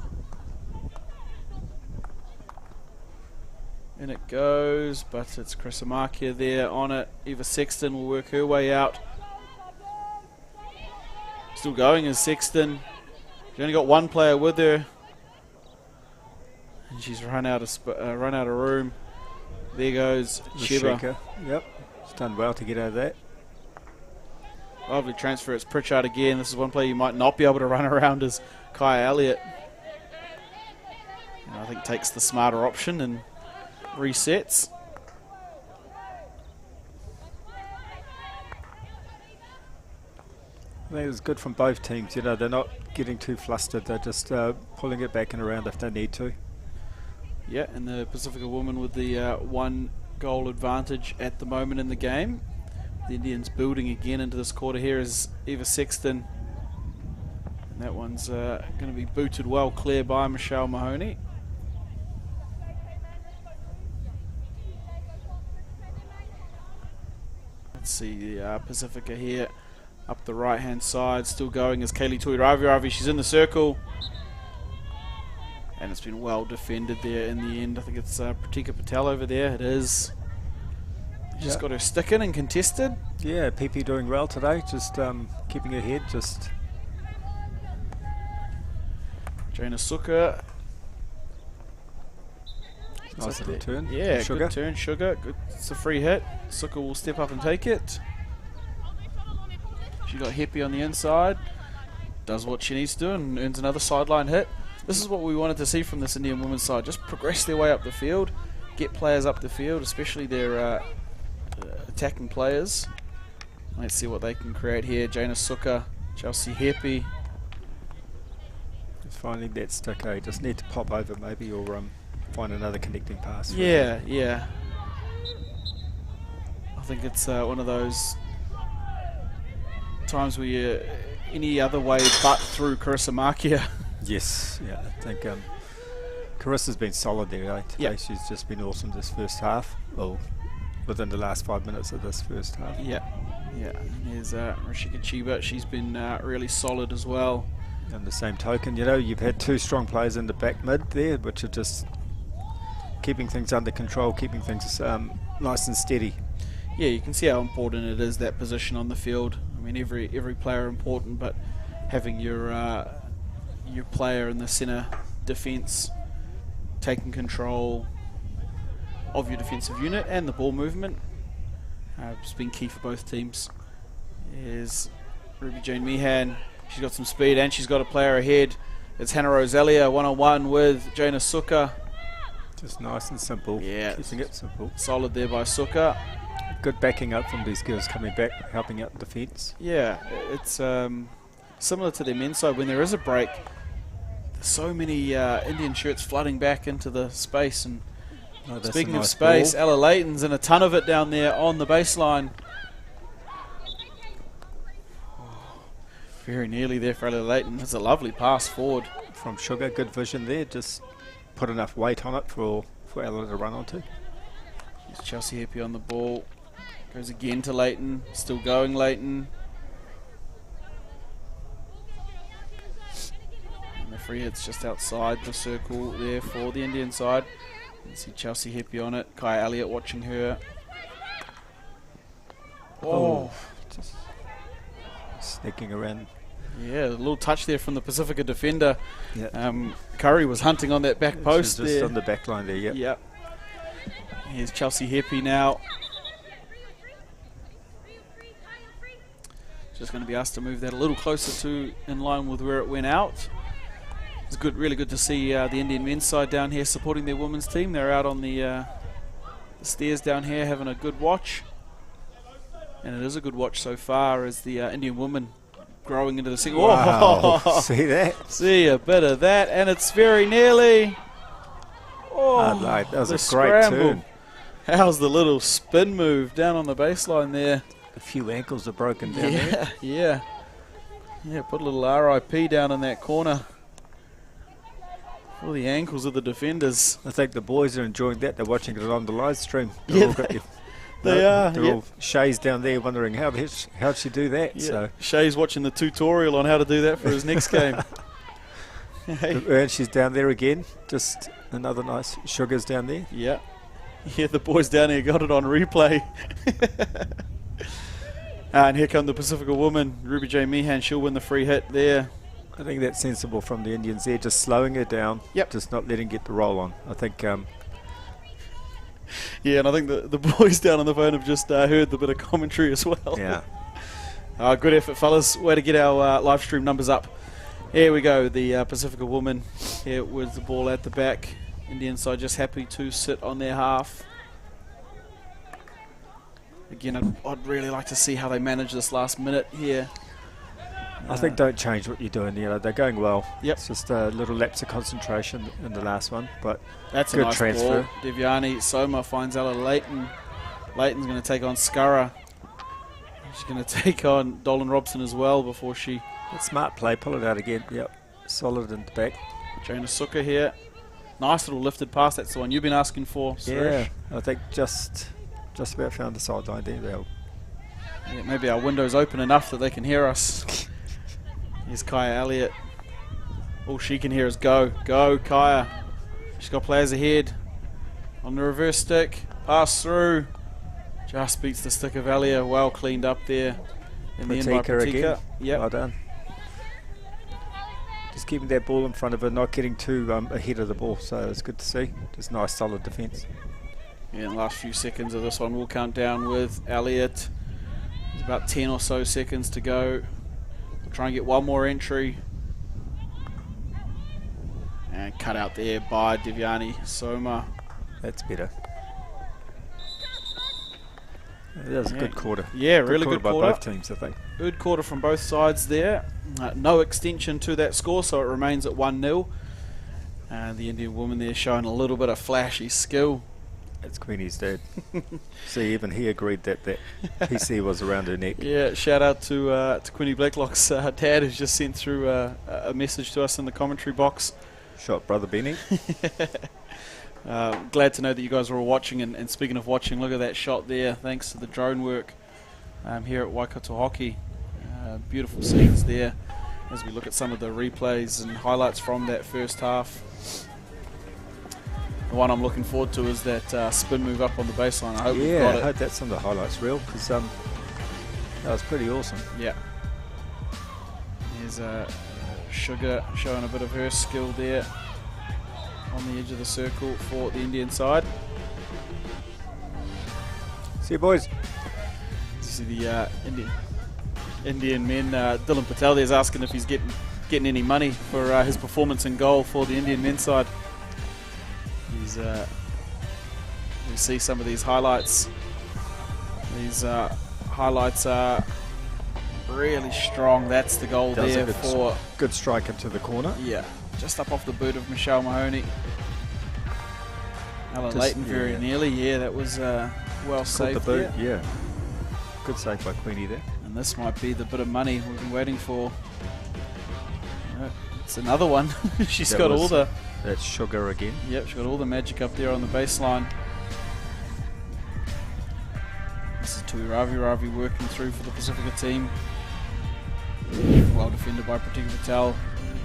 In it goes, but it's Chris Amakia there on it. Eva Sexton will work her way out. Still going is Sexton. She's only got one player with her, and she's run out of room. There goes Sheba. Yep, she's done well to get out of that. Lovely transfer. It's Pritchard again. This is one player you might not be able to run around as Kaya Elliott. And I think takes the smarter option and resets. I think it was good from both teams. You know, they're not getting too flustered. They're just pulling it back and around if they need to. Yeah, and the Pasifika woman with the 1 goal advantage at the moment in the game. The Indians building again into this quarter. Here is Eva Sexton. And that one's going to be booted well clear by Michelle Mahoney. Let's see the Pasifika here up the right hand side. Still going is Kaylee Tuiravi. She's in the circle. And it's been well defended there in the end. I think it's Pratika Patel over there. It is. Just got her stick in and contested. Yeah, PP doing well today. Just keeping her head. Just Jaina Suka. nice little turn. Yeah, Sugar. good turn. Sugar. Good. It's a free hit. Suka will step up and take it. She got Heppy on the inside. Does what she needs to do and earns another sideline hit. This is what we wanted to see from this Indian women's side. Just progress their way up the field. Get players up the field, especially their attacking players. Let's see what they can create here. Jaina Suka, Chelsea Heppy. Just finding that stick, eh? Just need to pop over maybe or find another connecting pass. Yeah, yeah. I think it's one of those times where you any other way but through Carissa Markia. Yes, yeah. I think Carissa's been solid there, eh? Today she's just been awesome this first half. Well, within the last 5 minutes of this first half. Yeah, yeah. And here's Rashika Chiba. She's been really solid as well. On the same token, you know, you've had 2 strong players in the back mid there, which are just keeping things under control, keeping things nice and steady. Yeah, you can see how important it is, that position on the field. I mean, every player important, but having your player in the centre defence taking control of your defensive unit and the ball movement has been key for both teams. Here's Ruby Jane Meehan. She's got some speed and she's got a player ahead. It's Hannah Roselia one-on-one with Jaina Suka. Just nice and simple. Yeah, keeping it simple. Solid there by Suka. Good backing up from these girls coming back, helping out defence. Yeah, it's similar to their men's side. When there is a break, there's so many Indian shirts flooding back into the space. And speaking of space, Ella Layton's in a ton of it down there on the baseline. Very nearly there for Ella Layton. It's a lovely pass forward. From Sugar, good vision there. Just put enough weight on it for Ella to run onto. Here's Chelsea Heppy on the ball. Goes again to Layton. Still going Layton. And the free hit's just outside the circle there for the Indian side. You can see Chelsea Heppy on it. Kai Elliott watching her. Oh, just sneaking around. Yeah, a little touch there from the Pasifika defender. Yep. Curry was hunting on that back post just there. on the back line there, yep. Yep. Here's Chelsea Heppy now. Just going to be asked to move that a little closer to in line with where it went out. It's good, really good to see the Indian men's side down here supporting their women's team. They're out on the stairs down here having a good watch. And it is a good watch so far as the Indian women growing into the single. Wow. Oh, See that? see a bit of that, and it's very nearly. Oh, That was the a great scramble. turn. How's the little spin move down on the baseline there? A few ankles are broken down there. Yeah. Yeah, put a little RIP down in that corner. All the ankles of the defenders. I think the boys are enjoying that. They're watching it on the live stream. Yeah, they are. They're all Shay's down there wondering how'd she do that. Yeah. So Shay's watching the tutorial on how to do that for his next game. Hey. and she's down there again. Just another nice sugars down there. Yeah. Yeah, the boys down here got it on replay. And here come the Pasifika woman, Ruby J. Meehan. She'll win the free hit there. I think that's sensible from the Indians there, just slowing her down. Yep. Just not letting get the roll on. I think. Yeah, and I think the boys down on the phone have just heard the bit of commentary as well. Yeah. Good effort, fellas. Way to get our live stream numbers up. Here we go, the Pasifika woman here with the ball at the back. Indian side just happy to sit on their half. Again, I'd really like to see how they manage this last minute here. I think don't change what you're doing. They're going well. Yep. It's just a little lapse of concentration in the last one, but That's good a nice transfer. ball. Devyani Soma finds Ella Leighton. Leighton's going to take on Scurra. She's going to take on Dolan Robson as well before she... Smart play. Pull it out again. Yep. Solid in the back. Jana Suka here. Nice little lifted pass. That's the one you've been asking for, Suresh. Yeah. I think just about found the sideline there. Yeah, maybe our window's open enough that they can hear us. Here's Kaya Elliott. All she can hear is go. Go, Kaya. She's got players ahead. On the reverse stick. Pass through. Just beats the stick of Elliott. Well cleaned up there. In the end by Pratika again. Pratika. Yep. Well done. Just keeping that ball in front of her, not getting too ahead of the ball, so it's good to see. Just nice, solid defence. Yeah, in the last few seconds of this one, we'll count down with Elliott. There's about 10 or so seconds to go. We'll try and get one more entry. And cut out there by Devyani Soma. That's better. That was a good quarter. Yeah, really good by quarter. both teams, I think. Good quarter from both sides there. No extension to that score, so it remains at 1-0. And the Indian woman there showing a little bit of flashy skill. That's Queenie's dad. See, even he agreed that PC was around her neck. Yeah, shout out to Queenie Blacklock's dad, who's just sent through a message to us in the commentary box. Shot brother Benny. Glad to know that you guys were all watching, and speaking of watching, look at that shot there, thanks to the drone work here at Waikato Hockey. Beautiful scenes there as we look at some of the replays and highlights from that first half. The one I'm looking forward to is that spin move up on the baseline. I hope we've got it. I hope that's on the highlights reel, because that was pretty awesome. Yeah. There's Sugar showing a bit of her skill there on the edge of the circle for the Indian side. See you, boys. You see the Indian men. Dylan Patel there is asking if he's getting any money for his performance in goal for the Indian men's side. He's we see some of these highlights. These highlights are really strong. That's the goal Does there a for good strike into the corner. yeah, just up off the boot of Michelle Mahoney. Alan Leighton very nearly. Yeah, that was well Caught saved the boot. there. Yeah. Good save by Queenie there. And this might be the bit of money we've been waiting for. It's another one. She's got all the... That's Sugar again. Yep, she's got all the magic up there on the baseline. This is Tui Ravi working through for the Pasifika team. Well defended by Pratika Patel.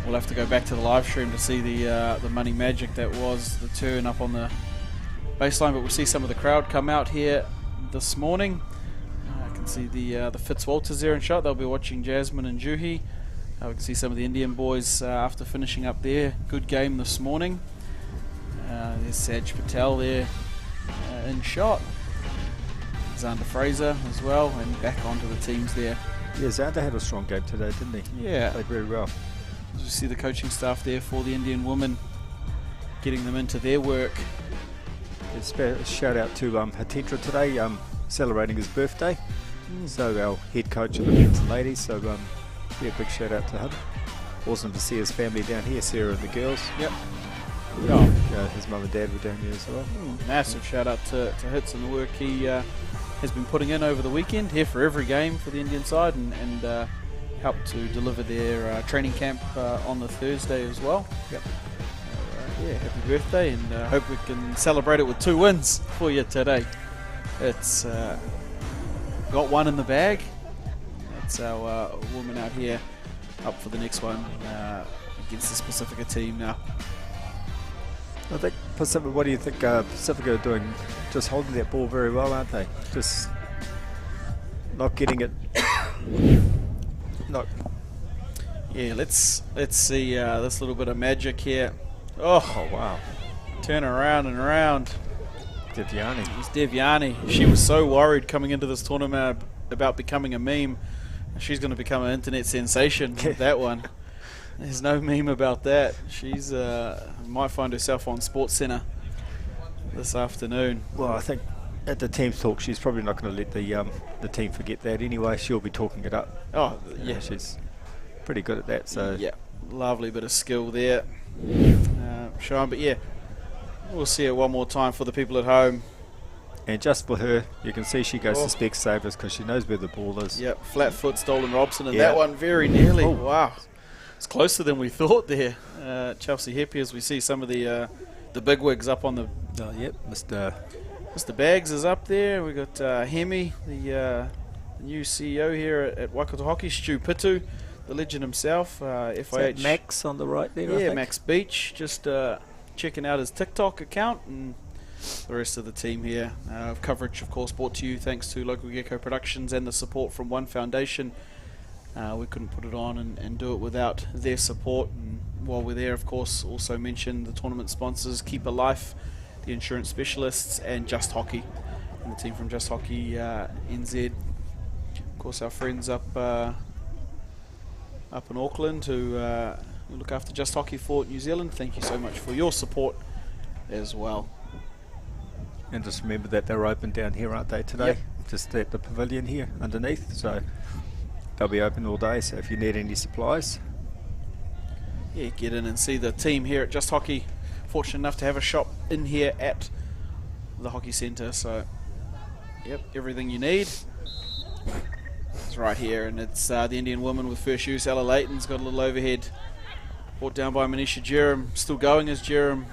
We'll have to go back to the live stream to see the money magic that was the turn up on the baseline, but we'll see some of the crowd come out here this morning. I can see the Fitzwalters there in shot. They'll be watching Jasmine and Juhi. We can see some of the Indian boys after finishing up their good game this morning. There's Saj Patel there in shot. Xander Fraser as well, and back onto the teams there. Yeah, Xander had a strong game today, didn't he? Yeah. Played very well. As we see the coaching staff there for the Indian women, getting them into their work. Shout out to Hatendra today, celebrating his birthday. So our head coach of the men's and ladies. So yeah, big shout out to him. Awesome to see his family down here, Sarah and the girls. Yep. Oh, His mum and dad were down here as well. massive shout out to Hits and the work he has been putting in over the weekend, here for every game for the Indian side, and helped to deliver their training camp on the Thursday as well. Yep. Yeah, happy birthday, and hope we can celebrate it with 2 wins for you today. It's got one in the bag. That's our woman out here up for the next one against the Pasifika team now. I think Pacifica. What do you think? Pacifica are doing, just holding that ball very well, aren't they? Just not getting it. Not. Yeah, let's see this little bit of magic here. Oh Wow. turn around and around. Devyani. It's Devyani. She was so worried coming into this tournament about becoming a meme. She's going to become an internet sensation with that one. There's no meme about that. She's might find herself on SportsCenter this afternoon. Well, I think at the team talk, she's probably not going to let the team forget that anyway. She'll be talking it up. Oh, yeah. She's pretty good at that. So Yeah, lovely bit of skill there. Sean, but yeah, we'll see it one more time for the people at home. And just for her, you can see she goes to Specsavers because she knows where the ball is. Yep, flat foot stolen Robson, and Yeah. that one very nearly. Oh. Wow, it's closer than we thought there. Chelsea happy as we see some of the bigwigs up on the. Oh, yep, Mr. Bags is up there. We got Hemi, the new CEO here at Waikato Hockey, Stu Pitu, the legend himself. FIH Max on the right there. I Yeah, think. Max Beach, just checking out his TikTok account, and the rest of the team here. Coverage, of course, brought to you thanks to Local Gecko Productions and the support from One Foundation. We couldn't put it on and do it without their support. And while we're there, of course, also mention the tournament sponsors, Keep Alive, the insurance specialists, and Just Hockey, and the team from Just Hockey NZ. Of course, our friends up in Auckland who look after Just Hockey for New Zealand. Thank you so much for your support as well. And just remember that they're open down here, aren't they, today? Yep. Just at the pavilion here underneath. So they'll be open all day. So if you need any supplies. Yeah, get in and see the team here at Just Hockey. Fortunate enough to have a shop in here at the Hockey Centre. So, yep, everything you need. It's right here, and it's the Indian woman with first use. Ella Layton's got a little overhead. Brought down by Manisha Jerem. Still going as Jerem.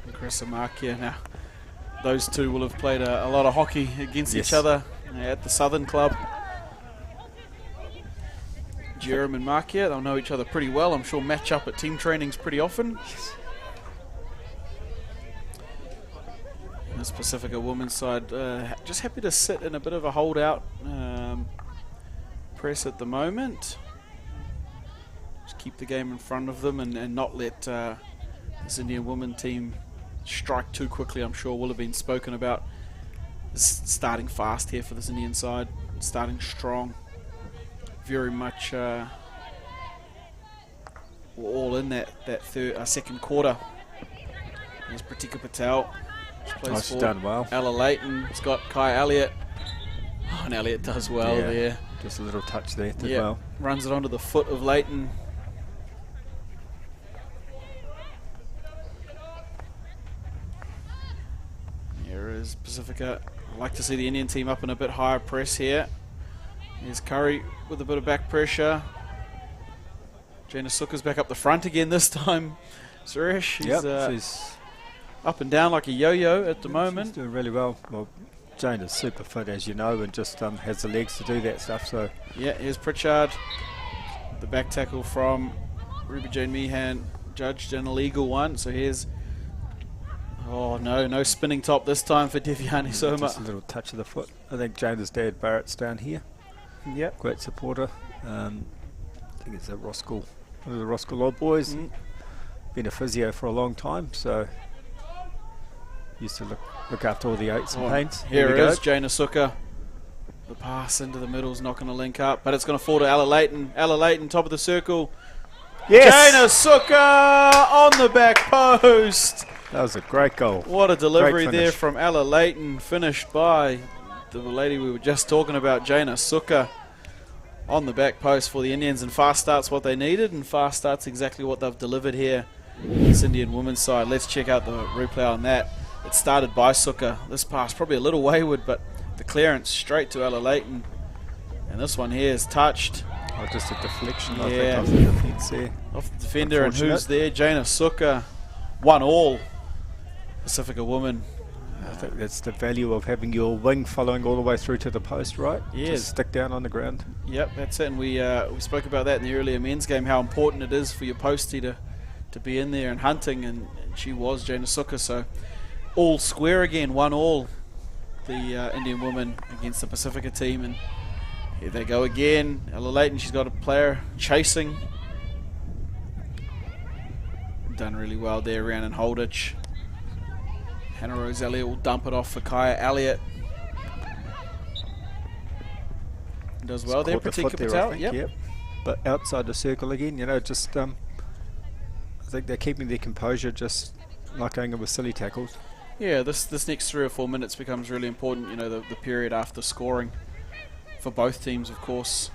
And Chris Amakia. Now, those two will have played a lot of hockey against Yes. each other at the Southern Club. Jerem and Markia, they'll know each other pretty well. I'm sure match up at team trainings pretty often. This Pasifika women's side just happy to sit in a bit of a holdout press at the moment. Just keep the game in front of them and not let this Indian women team strike too quickly. I'm sure will have been spoken about. It's starting fast here for this Indian side, starting strong. Very much we're all in that second quarter. There's Pratika Patel. She plays She's done well. Ella Layton. It's got Kai Elliott. Oh, and Elliott does well Yeah. there. Just a little touch there as Yeah, well. runs it onto the foot of Layton. Here is Pasifika. I'd like to see the Indian team up in a bit higher press here. Here's Curry with a bit of back pressure. Jaina Sukka's back up the front again this time. Suresh, She's up and down like a yo-yo at the she's moment. doing really well. Well, Jane is super fit, as you know, and just has the legs to do that stuff. So Yeah, here's Pritchard. The back tackle from Ruby Jane Meehan, judged an illegal one. So here's, oh no spinning top this time for Devyani Soma. just a little touch of the foot. I think Jane's dad Barrett's down here. Yep. Great supporter. I think it's a Roskell, one of the Roskell Old Boys. Been a physio for a long time, so used to look after all the aches and pains. Here we is go. Jaina Sukka. The pass into the middle is not going to link up, but it's going to fall to Ella Layton. Ella Layton, top of the circle. Yes! Jaina Sukka on the back post. That was a great goal. What a delivery Great there finish. from Ella Layton, finished by the lady we were just talking about, Jaina Sukka, on the back post for the Indians. And fast start's what they needed, and fast start's exactly what they've delivered here this Indian women's side. Let's check out the replay on that. It started by Suka. This pass probably a little wayward, but the clearance straight to Ella Leighton. And this one here is touched. Oh, just a deflection, I Yeah. think, off the defence there. Off the defender, and who's Unfortunate. there? Jaina Suka. 1-all. Pasifika woman. I think that's the value of having your wing following all the way through to the post, right? Yeah. Just stick down on the ground. Yep, that's it. And we spoke about that in the earlier men's game, how important it is for your postie to be in there and hunting, and she was, Jaina Suka. So all square again, 1-all. The Indian woman against the Pasifika team, and here they go again. Ella Leighton, she's got a player chasing. Done really well there, Rhiannon Holditch. Hannah Rose Elliott will dump it off for Kaya Elliott. Does well there, Caught the foot Pratika there, I Patel. think, Yep. But outside the circle again, you know, just I think they're keeping their composure, just not going in with silly tackles. Yeah, this next 3 or 4 minutes becomes really important, you know, the period after scoring for both teams, of course.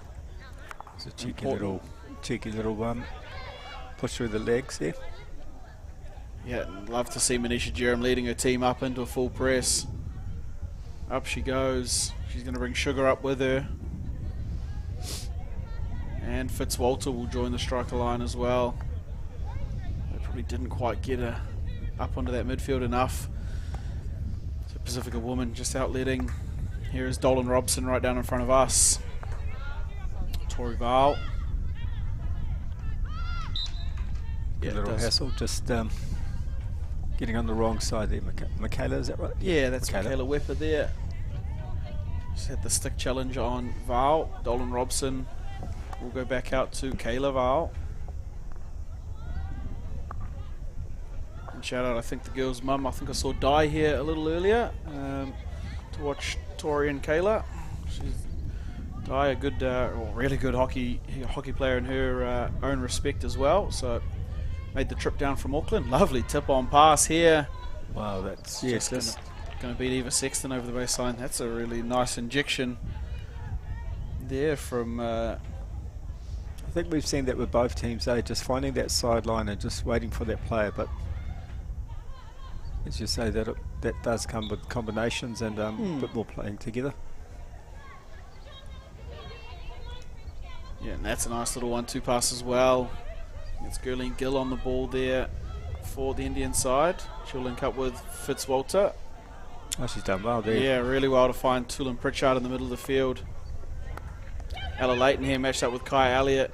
It's a Important. cheeky little push through the legs there. Yeah, love to see Manisha Jerem leading her team up into a full press. Up she goes. She's going to bring Sugar up with her. And Fitzwalter will join the striker line as well. They probably didn't quite get her up onto that midfield enough. So Pasifika woman just outletting. Here is Dolan Robson right down in front of us. Tori Val. A little hassle, just getting on the wrong side there. Michaela, is that right? Yeah, that's Michaela Wepper there. Just had the stick challenge on Val. Dolan Robson will go back out to Kayla Val. And shout out, I think, the girl's mum. I think I saw Di here a little earlier to watch Tori and Kayla. She's Di, a good, really good hockey player in her own respect as well. So made the trip down from Auckland. Lovely tip on pass here. Wow, that's Just going to beat Eva Sexton over the baseline. That's a really nice injection there from. I think we've seen that with both teams. Just finding that sideline and just waiting for that player. But as you say, that does come with combinations and a bit more playing together. Yeah, and that's a nice little 1-2 pass as well. It's Gurleen Gill on the ball there for the Indian side. She'll link up with Fitzwalter. Oh, she's done well there. Yeah, really well to find Tulin Pritchard in the middle of the field. Ella Leighton here matched up with Kai Elliott.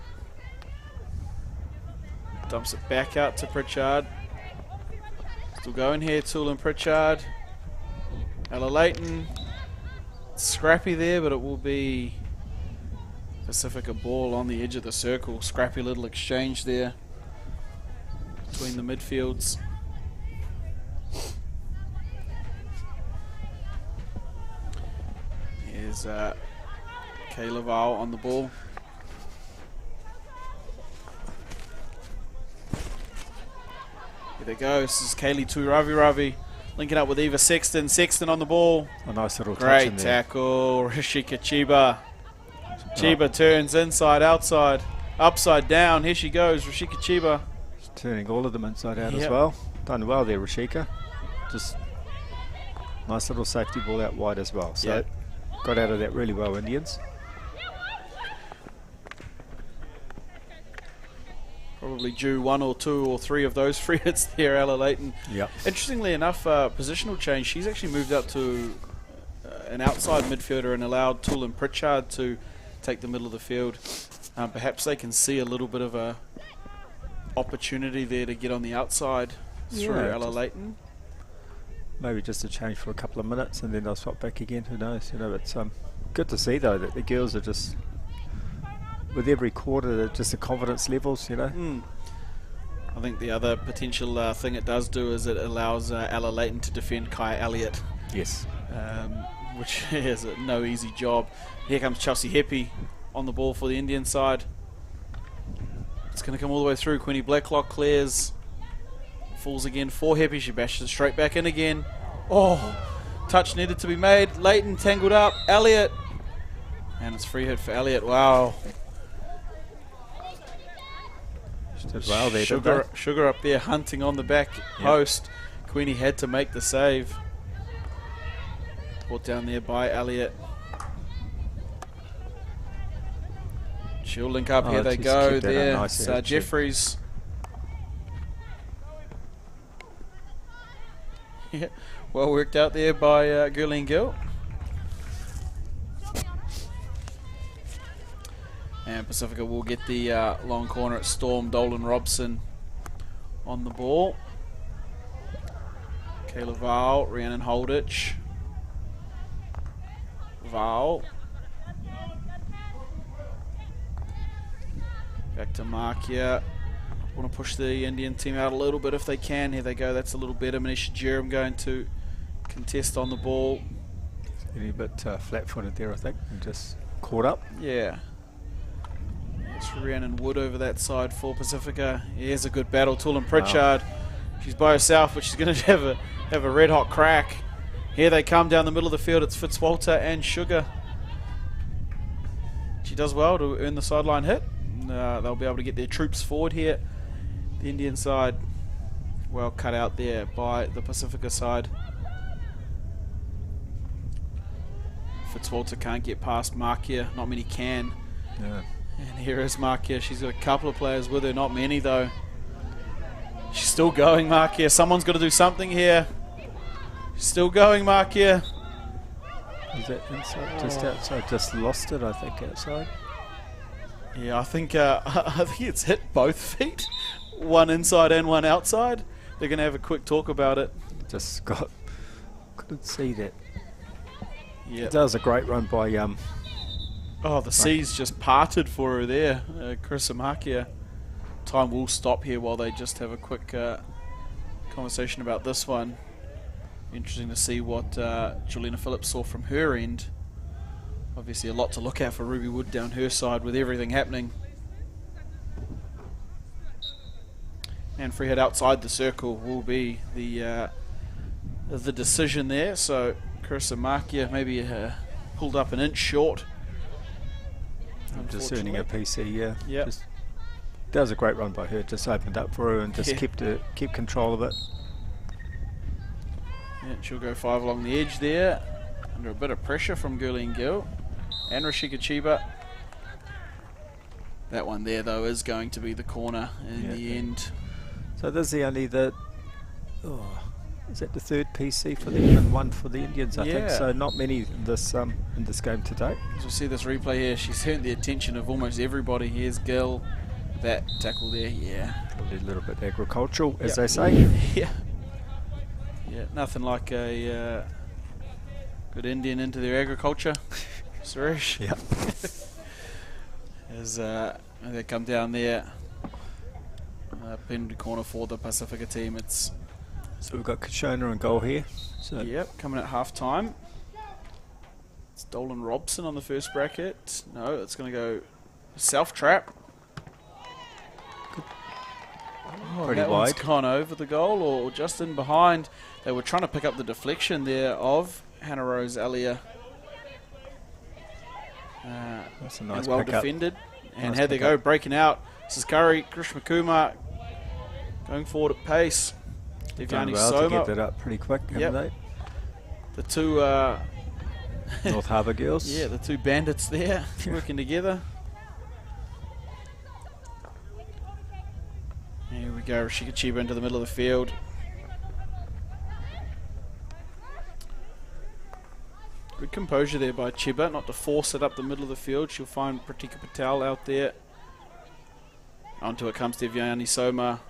Dumps it back out to Pritchard. Still going here, Tulin Pritchard. Ella Leighton. Scrappy there, but it will be Pasifika ball on the edge of the circle. Scrappy little exchange there between the midfields. Here's Kayla Val on the ball. Here they go. This is Kaylee to Ravi. Linking up with Eva Sexton. Sexton on the ball. A nice little touch Great in there. tackle. Rishika Chiba. Chiba turns inside, outside, upside down. Here she goes, Rishika Chiba. She's turning all of them inside out as Yep. well. Done well there, Rashika. Just nice little safety ball out wide as well. So Yep. got out of that really well, Indians. Probably due 1 or 2 or 3 of those free hits there, Ella Leighton. Yep. Interestingly enough, positional change. She's actually moved up to an outside midfielder and allowed Tulin Pritchard to take the middle of the field. Perhaps they can see a little bit of a opportunity there to get on the outside through Yeah, Ella just- Leighton. Maybe just a change for a couple of minutes and then they'll swap back again. Who knows? You know, it's good to see though that the girls are just with every quarter, they're just the confidence levels. You know. I think the other potential thing it does do is it allows Ella Leighton to defend Kai Elliott, Yes. which is no easy job. Here comes Chelsea Heppy on the ball for the Indian side. It's going to come all the way through. Queenie Blacklock clears. Falls again for Heppy. She bashes straight back in again. Oh, touch needed to be made. Leighton tangled up. Elliott. And it's free hit for Elliott. Wow. She did well there, didn't they? Sugar up there hunting on the back post. Queenie had to make the save. Brought down there by Elliott. She'll link up. Here they go. There, nice Jeffries. Yeah, well worked out there by Gurleen Gill. And Pasifika will get the long corner at Storm. Dolan Robson on the ball. Kayla Val, Rhiannon Holditch. Val. Back to Mark here. Want to push the Indian team out a little bit if they can. Here they go. That's a little better. Manisha Jerem going to contest on the ball. Getting a bit flat-footed there, I think, and just caught up. Yeah. It's Rhiannon Wood over that side for Pasifika. Here's a good battle. Tulin Pritchard. She's by herself, but she's going to have a red-hot crack. Here they come down the middle of the field. It's Fitzwalter and Sugar. She does well to earn the sideline hit. They'll be able to get their troops forward here. The Indian side well cut out there by the Pasifika side. Fitzwalter can't get past Markia. Not many can. Yeah. And here is Markia. She's got a couple of players with her. Not many though. She's still going, Markia. Someone's got to do something here. She's still going, Markia. Is that inside? Just outside? Just lost it, I think, outside. Yeah, I think it's hit both feet. One inside and one outside. They're going to have a quick talk about it. Just couldn't see that. Yeah. That was a great run by Oh, the seas just parted for her there, Carissa Markia. Time will stop here while they just have a quick conversation about this one. Interesting to see what Juliana Phillips saw from her end. Obviously a lot to look at for Ruby Wood down her side with everything happening. And free hit outside the circle will be the decision there. So Carissa Markia maybe pulled up an inch short. I'm just earning a PC, yeah. Yep. That was a great run by her. Just opened up for her and just kept control of it. Yeah, she'll go 5 along the edge there. Under a bit of pressure from Gurleen Gill. And Rashika Chiba. That one there, though, is going to be the corner in the end. So this is is that the third PC for them and one for the Indians, I think. So not many in this game today. As we see this replay here, she's earned the attention of almost everybody. Here's Gill. That tackle there, Probably a little bit agricultural, as they say. Yeah, nothing like a good Indian into their agriculture. Suresh. Yeah. As they come down there, pinned corner for the Pasifika team. So we've got Kashona in goal here. So coming at half time. It's Dolan Robson on the first bracket. No, it's going to go self trap. Pretty that wide. One's gone over the goal or just in behind. They were trying to pick up the deflection there of Hannah Rose Alia. That's a nice well defended. And here they go, breaking out. This is Curry, Krishma Kumar going forward at pace. Done well to get that up pretty quick, haven't they? The two North Harbour girls. Yeah, the two bandits there working together. Here we go, Rashika Chiba into the middle of the field. Good composure there by Chiba, not to force it up the middle of the field. She'll find Pratika Patel out there. Onto it comes Devyani Soma.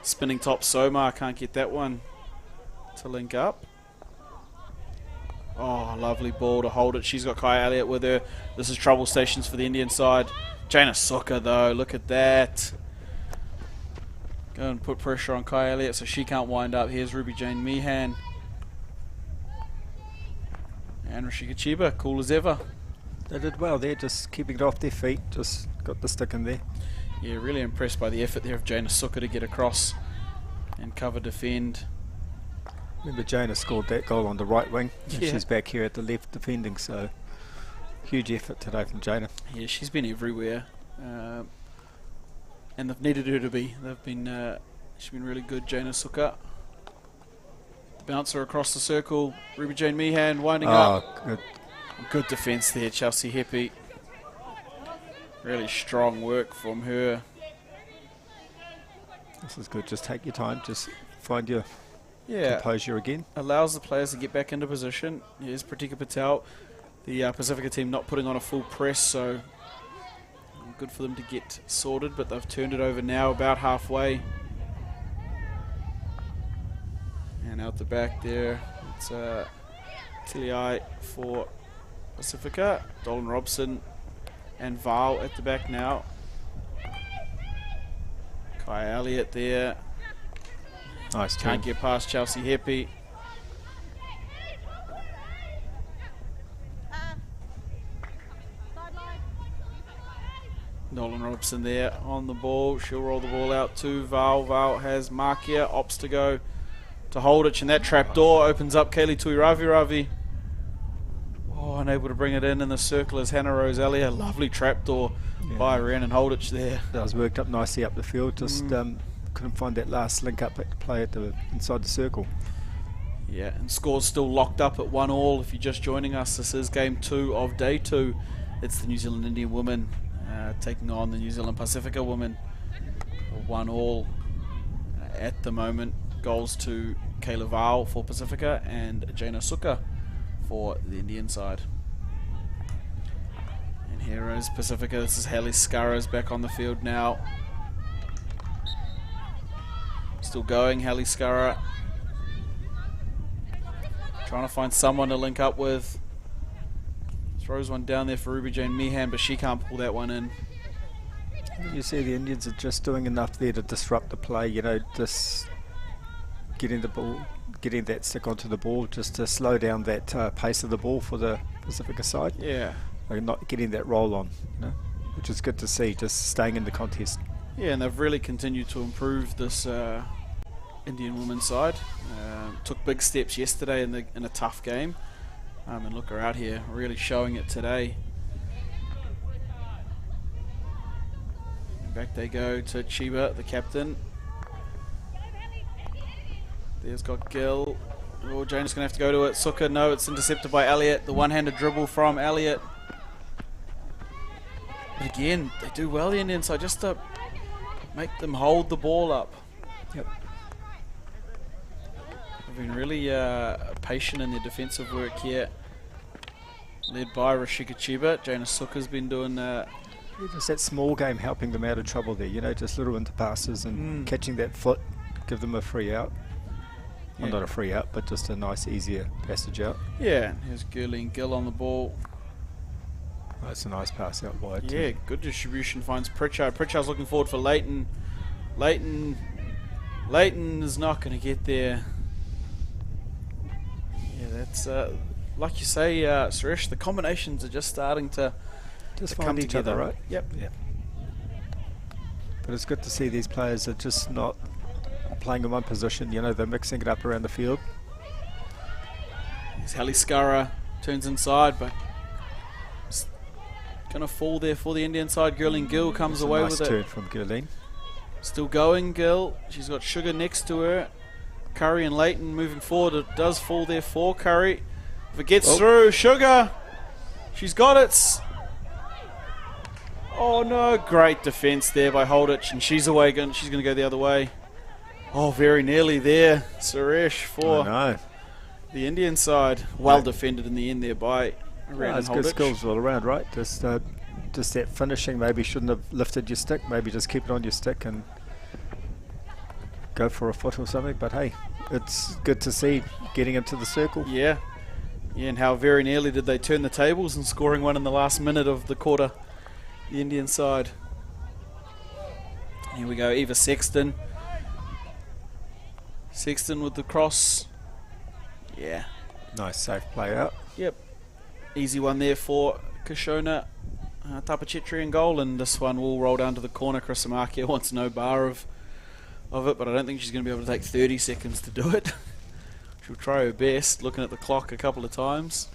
Spinning top Soma, can't get that one to link up. Oh, lovely ball to hold it. She's got Kai Elliott with her. This is trouble stations for the Indian side. Jaina Sukkar though, look at that. Go and put pressure on Kai Elliott so she can't wind up. Here's Ruby Jane Meehan. And Rashika Chiba, cool as ever. They did well there, just keeping it off their feet. Just got the stick in there. Yeah, really impressed by the effort there of Jaina Sukkar to get across and cover defend. Remember Jaina scored that goal on the right wing. And she's back here at the left defending, so huge effort today from Jaina. Yeah, she's been everywhere. and they've needed her to be. They've been she's been really good. Jaina Suka, the bouncer across the circle. Ruby Jane Meehan winding up. Good defence there, Chelsea Heppy. Really strong work from her. This is good. Just take your time. Just find your Yeah, composure again. allows the players to get back into position. Here's Pratika Patel. The Pasifika team not putting on a full press, so good for them to get sorted, but they've turned it over now about halfway. And out the back there, it's Tiliai for Pasifika, Dolan Robson and Val at the back now. Kai Elliott there. Nice turn. Can't get past Chelsea Heppy. Nolan Robson there on the ball. She'll roll the ball out to Val. Val has Markia. Opts to go to Holditch, and that trap door opens up Kaylee Tui Ravi. Oh, unable to bring it in the circle is Hannah Rose Elliott. Lovely trap door by Rhiannon Holditch there. That was worked up nicely up the field. Just couldn't find that last link up at the play at the inside the circle. Yeah, and scores still locked up at 1-1. If you're just joining us, this is game 2 of day 2. It's the New Zealand Indian women taking on the New Zealand Pasifika women. 1-1 at the moment. Goals to Kayla Val for Pasifika and Jaina Suka for the Indian side. And here is Pasifika. This is Haley Scarras back on the field now. Still going, Haley Scarra. Trying to find someone to link up with. Throws one down there for Ruby Jane Meehan, but she can't pull that one in. You see the Indians are just doing enough there to disrupt the play, you know, just getting the ball, getting that stick onto the ball just to slow down that pace of the ball for the Pasifika side. Yeah. They're not getting that roll on, you know, which is good to see, just staying in the contest. Yeah, and they've really continued to improve this Indian women's side. Took big steps yesterday in a tough game. And look her out here, really showing it today. And back they go to Chiba, the captain. There's got Gill. Oh, Jane's going to have to go to it. Suka, no, it's intercepted by Elliott. The one-handed dribble from Elliott. But again, they do well, the Indian side, just to make them hold the ball up. Yep. They've been really patient in their defensive work here. Led by Rashika Chiba. Jaina Suka's been doing Just that small game helping them out of trouble there, you know, just little interpasses and catching that foot, give them a free out. Yeah. Well, not a free out, but just a nice, easier passage out. Yeah, here's Gurleen Gill on the ball. That's a nice pass out wide. Yeah, good distribution, finds Pritchard. Pritchard's looking forward for Leighton. Leighton is not going to get there. Yeah, that's like you say, Suresh, the combinations are just starting to find come each together. other, right? Yep. Yeah. But it's good to see these players are just not playing in one position, you know, they're mixing it up around the field. Here's Hallie Scarra, turns inside, but going to fall there for the Indian side. Gurleen Gill comes away nice with it. turn from Gurleen. Still going, Gill. She's got Sugar next to her. Curry and Leighton moving forward. It does fall there for Curry. If it gets through, Sugar. She's got it. Oh no, great defence there by Holditch, and she's away. She's going to go the other way. Oh, very nearly there, Suresh, for the Indian side. Well defended in the end there by Rhiannon It's good skills all around, right? Just that finishing, maybe shouldn't have lifted your stick, maybe just keep it on your stick and go for a foot or something, but hey, it's good to see getting into the circle. Yeah, and how very nearly did they turn the tables and scoring one in the last minute of the quarter, the Indian side. Here we go, Eva Sexton. Sexton with the cross. Yeah. Nice safe play out. Yep. Easy one there for Kashona Tapachetri in goal, and this one will roll down to the corner. Chris Amakia wants no bar of it, but I don't think she's going to be able to take 30 seconds to do it. She'll try her best, looking at the clock a couple of times.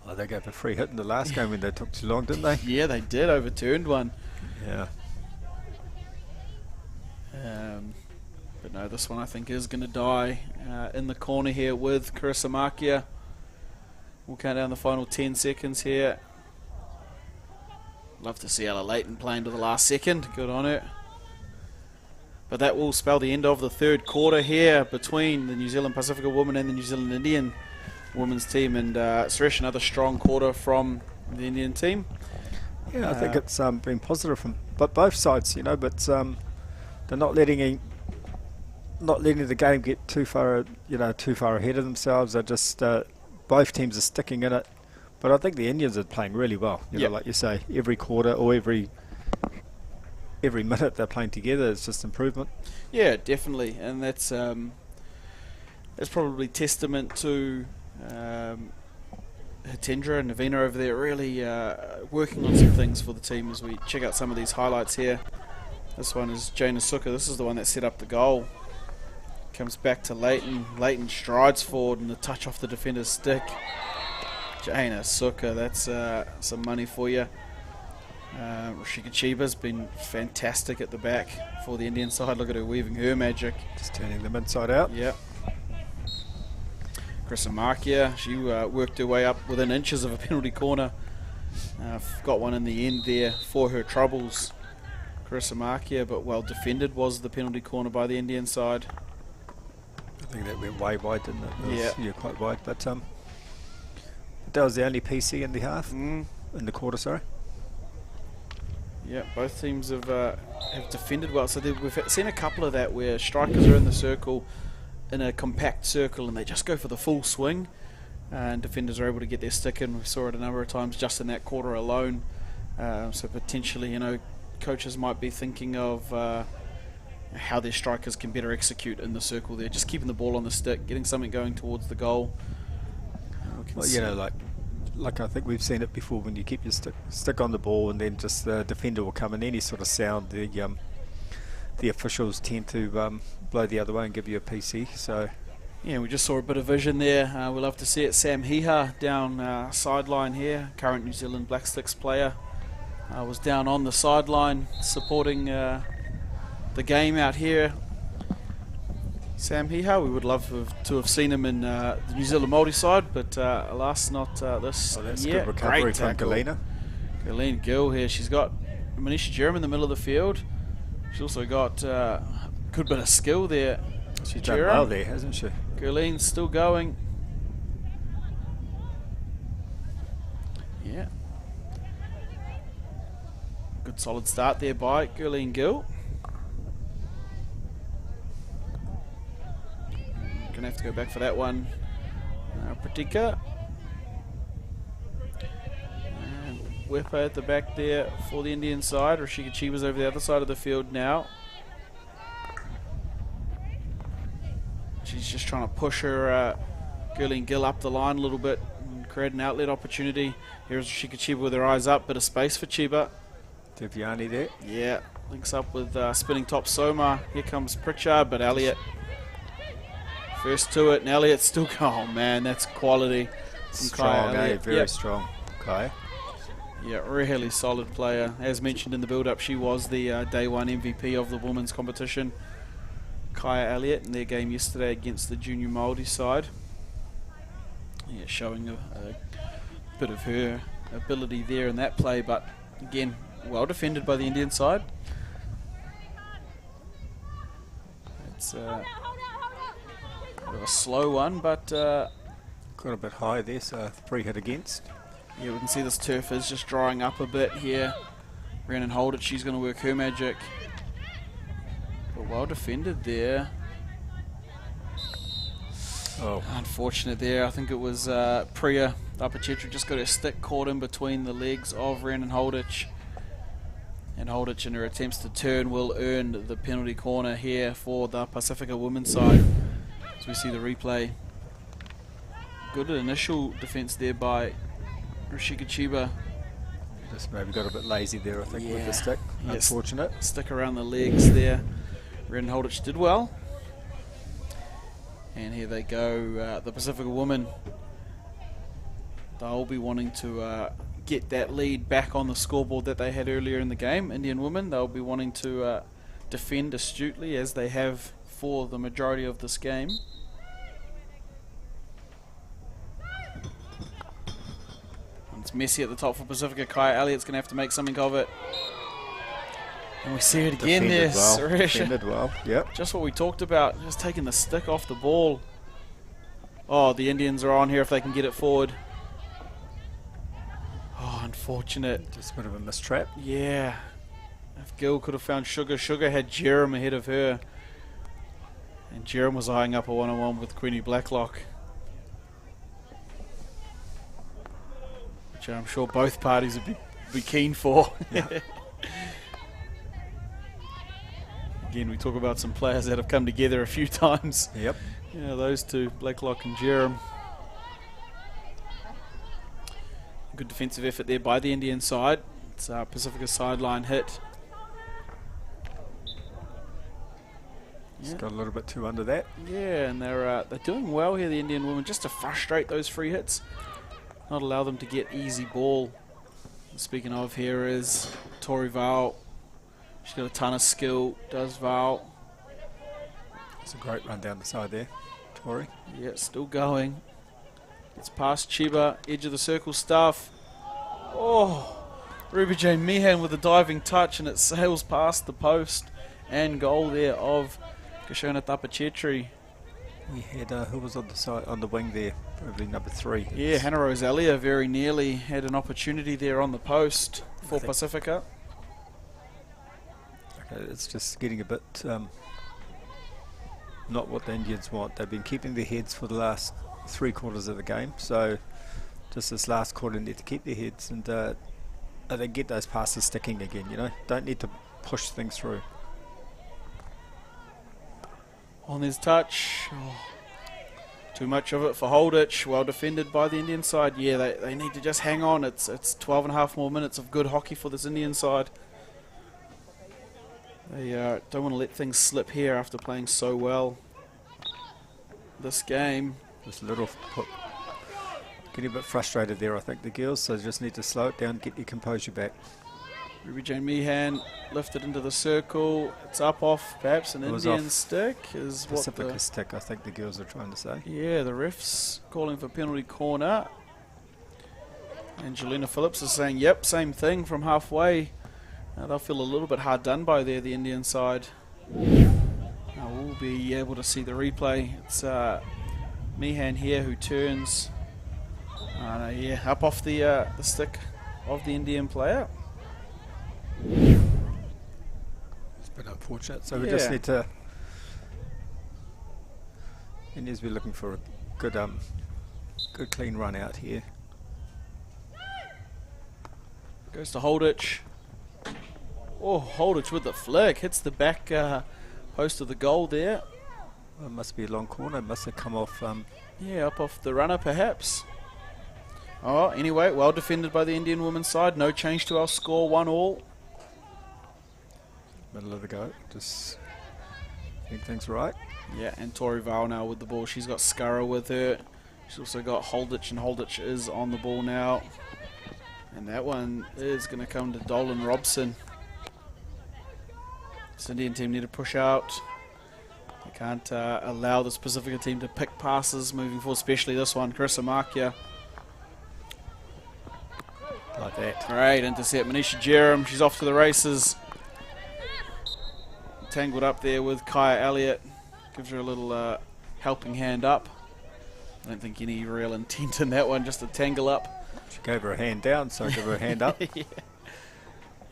Oh, they gave a free hit in the last game when they took too long, didn't they? Yeah, they did, overturned one. Yeah. But no, this one I think is going to die in the corner here with Carissa Markia. We'll count down the final 10 seconds here. Love to see Ella Leighton playing to the last second. Good on her. But that will spell the end of the third quarter here between the New Zealand Pasifika women and the New Zealand Indian women's team. And Suresh, another strong quarter from the Indian team. Yeah, I think it's been positive from both sides, you know, but they're not letting the game get too far ahead of themselves. They're just both teams are sticking in it. But I think the Indians are playing really well. You know, like you say, every quarter or every minute they're playing together, it's just improvement. Yeah, definitely, and that's probably testament to Hitendra and Navina over there really working on some things for the team. As we check out some of these highlights here, this one is Jaina Suka. This is the one that set up the goal. Comes back to Leighton. Leighton strides forward and the touch off the defender's stick. Jaina Suka, that's some money for you. Rashika Chiba's been fantastic at the back for the Indian side. Look at her weaving her magic. Just turning them inside out. Yep. Carissa Markia, she worked her way up within inches of a penalty corner. Got one in the end there for her troubles. Carissa Markia, but well defended was the penalty corner by the Indian side. I think that went way wide, didn't it? Yeah, quite wide. But that was the only PC in the half, in the quarter, sorry. Yeah, both teams have defended well. So we've seen a couple of that where strikers are in the circle, in a compact circle, and they just go for the full swing, and defenders are able to get their stick in. We saw it a number of times just in that quarter alone. So potentially, you know, coaches might be thinking of how their strikers can better execute in the circle there, just keeping the ball on the stick, getting something going towards the goal. Well, you know, like I think we've seen it before, when you keep your stick on the ball and then just the defender will come in any sort of sound, the officials tend to blow the other way and give you a PC. So yeah, we just saw a bit of vision there. We'll love to see it. Sam Hiha down sideline here, current New Zealand Black Sticks player, was down on the sideline supporting the game out here. Sam Hiha, we would love to have seen him in the New Zealand Māori side, but alas, not this year. That's good recovery from Galena. Galena Gill here. She's got Manisha Jerem in the middle of the field. She's also got a good bit of skill there. She's done well there, hasn't she? Gurleen's still going. Yeah. Good solid start there by Gurleen Gill. Gonna have to go back for that one. Pratika. And Wepa at the back there for the Indian side. Rashika Chiba's over the other side of the field now. She's just trying to push her Gurleen Gill up the line a little bit and create an outlet opportunity. Here's Rashika Chiba with her eyes up, bit of space for Chiba. Deviani there. Yeah, links up with spinning top Soma. Here comes Pritchard, but Elliot first to it, and Elliot's still going. Oh man, that's quality. Strong, very strong. Kai. Yeah, really solid player. As mentioned in the build-up, she was the day one MVP of the women's competition. Kaya Elliott in their game yesterday against the junior Māori side. Yeah, showing a bit of her ability there in that play, but again, well defended by the Indian side. It's a slow one, but got a bit high there, so 3 hit against. Yeah, we can see this turf is just drying up a bit here. Rhiannon Holdit, she's going to work her magic. But well defended there. Oh, unfortunate there. I think it was Priya Apachetri just got her stick caught in between the legs of Rhiannon Holditch. And Holditch in her attempts to turn will earn the penalty corner here for the Pasifika women's side. As we see the replay. Good initial defence there by Rashika Chiba. Just maybe got a bit lazy there, I think, with the stick. Yes, unfortunate. Stick around the legs there. Rhiannon Holditch did well. And here they go, the Pasifika women. They'll be wanting to get that lead back on the scoreboard that they had earlier in the game. Indian women, they'll be wanting to defend astutely as they have for the majority of this game. And it's messy at the top for Pasifika. Kai Elliott's going to have to make something of it. And we see it again there, Suresh. Defended well, yep. Just what we talked about, just taking the stick off the ball. Oh, the Indians are on here if they can get it forward. Oh, unfortunate. Just a bit of a mistrap. Yeah. If Gill could have found Sugar, Sugar had Jerem ahead of her. And Jerem was eyeing up a one-on-one with Queenie Blacklock, which I'm sure both parties would be keen for. Yeah. Again, we talk about some players that have come together a few times. Yep. Yeah, those two, Blacklock and Jerem. Good defensive effort there by the Indian side. It's Pacifica's sideline hit. Just got a little bit too under that. Yeah, and they're doing well here, the Indian women, just to frustrate those free hits, not allow them to get easy ball. Speaking of, here is Tori Val. She's got a ton of skill, does Val. It's a great run down the side there, Tori. Yeah, still going. It's past Chiba, edge of the circle stuff. Oh, Ruby Jane Meehan with a diving touch, and it sails past the post and goal there of Kashona Tapachetri. We had who was on the side, on the wing there, probably number 3. Yeah, Hannah Rosalia very nearly had an opportunity there on the post for Pasifika. Okay, it's just getting a bit not what the Indians want. They've been keeping their heads for the last 3 quarters of the game, so just this last quarter need to keep their heads and they get those passes sticking again, you know. Don't need to push things through. On his touch. Oh, too much of it for Holditch. Well defended by the Indian side. Yeah, they need to just hang on. It's 12 and a half more minutes of good hockey for this Indian side. They don't want to let things slip here after playing so well this game. Just a little getting a bit frustrated there, I think, the girls, so just need to slow it down, get your composure back. Ruby Jane Meehan lifted into the circle. It's up off perhaps an Indian stick is what Pacifica stick, I think the girls are trying to say. Yeah, the ref's calling for penalty corner. And Jelena Phillips is saying, yep, same thing from halfway. They'll feel a little bit hard done by there, the Indian side. Now we'll be able to see the replay. It's Meehan here who turns. Yeah, up off the stick of the Indian player. It's a bit unfortunate, so we just need to. Indians be looking for a good clean run out here. Goes to Holditch. Oh, Holditch with the flick. Hits the back post of the goal there. Well, it must be a long corner. It must have come off. Yeah, up off the runner perhaps. Oh, anyway, well defended by the Indian women's side. No change to our score, 1-1. Middle of the go. Just think things right. Yeah, and Tori Val now with the ball. She's got Scurra with her. She's also got Holditch, and Holditch is on the ball now. And that one is going to come to Dolan Robson. This Indian team need to push out. They can't allow this Pacifica team to pick passes moving forward, especially this one, Carissa Markia. Like that. Great intercept, Manisha Jerem. She's off to the races. Tangled up there with Kaya Elliott. Gives her a little helping hand up. I don't think any real intent in that one, just to tangle up. She gave her a hand down, so give her a hand up.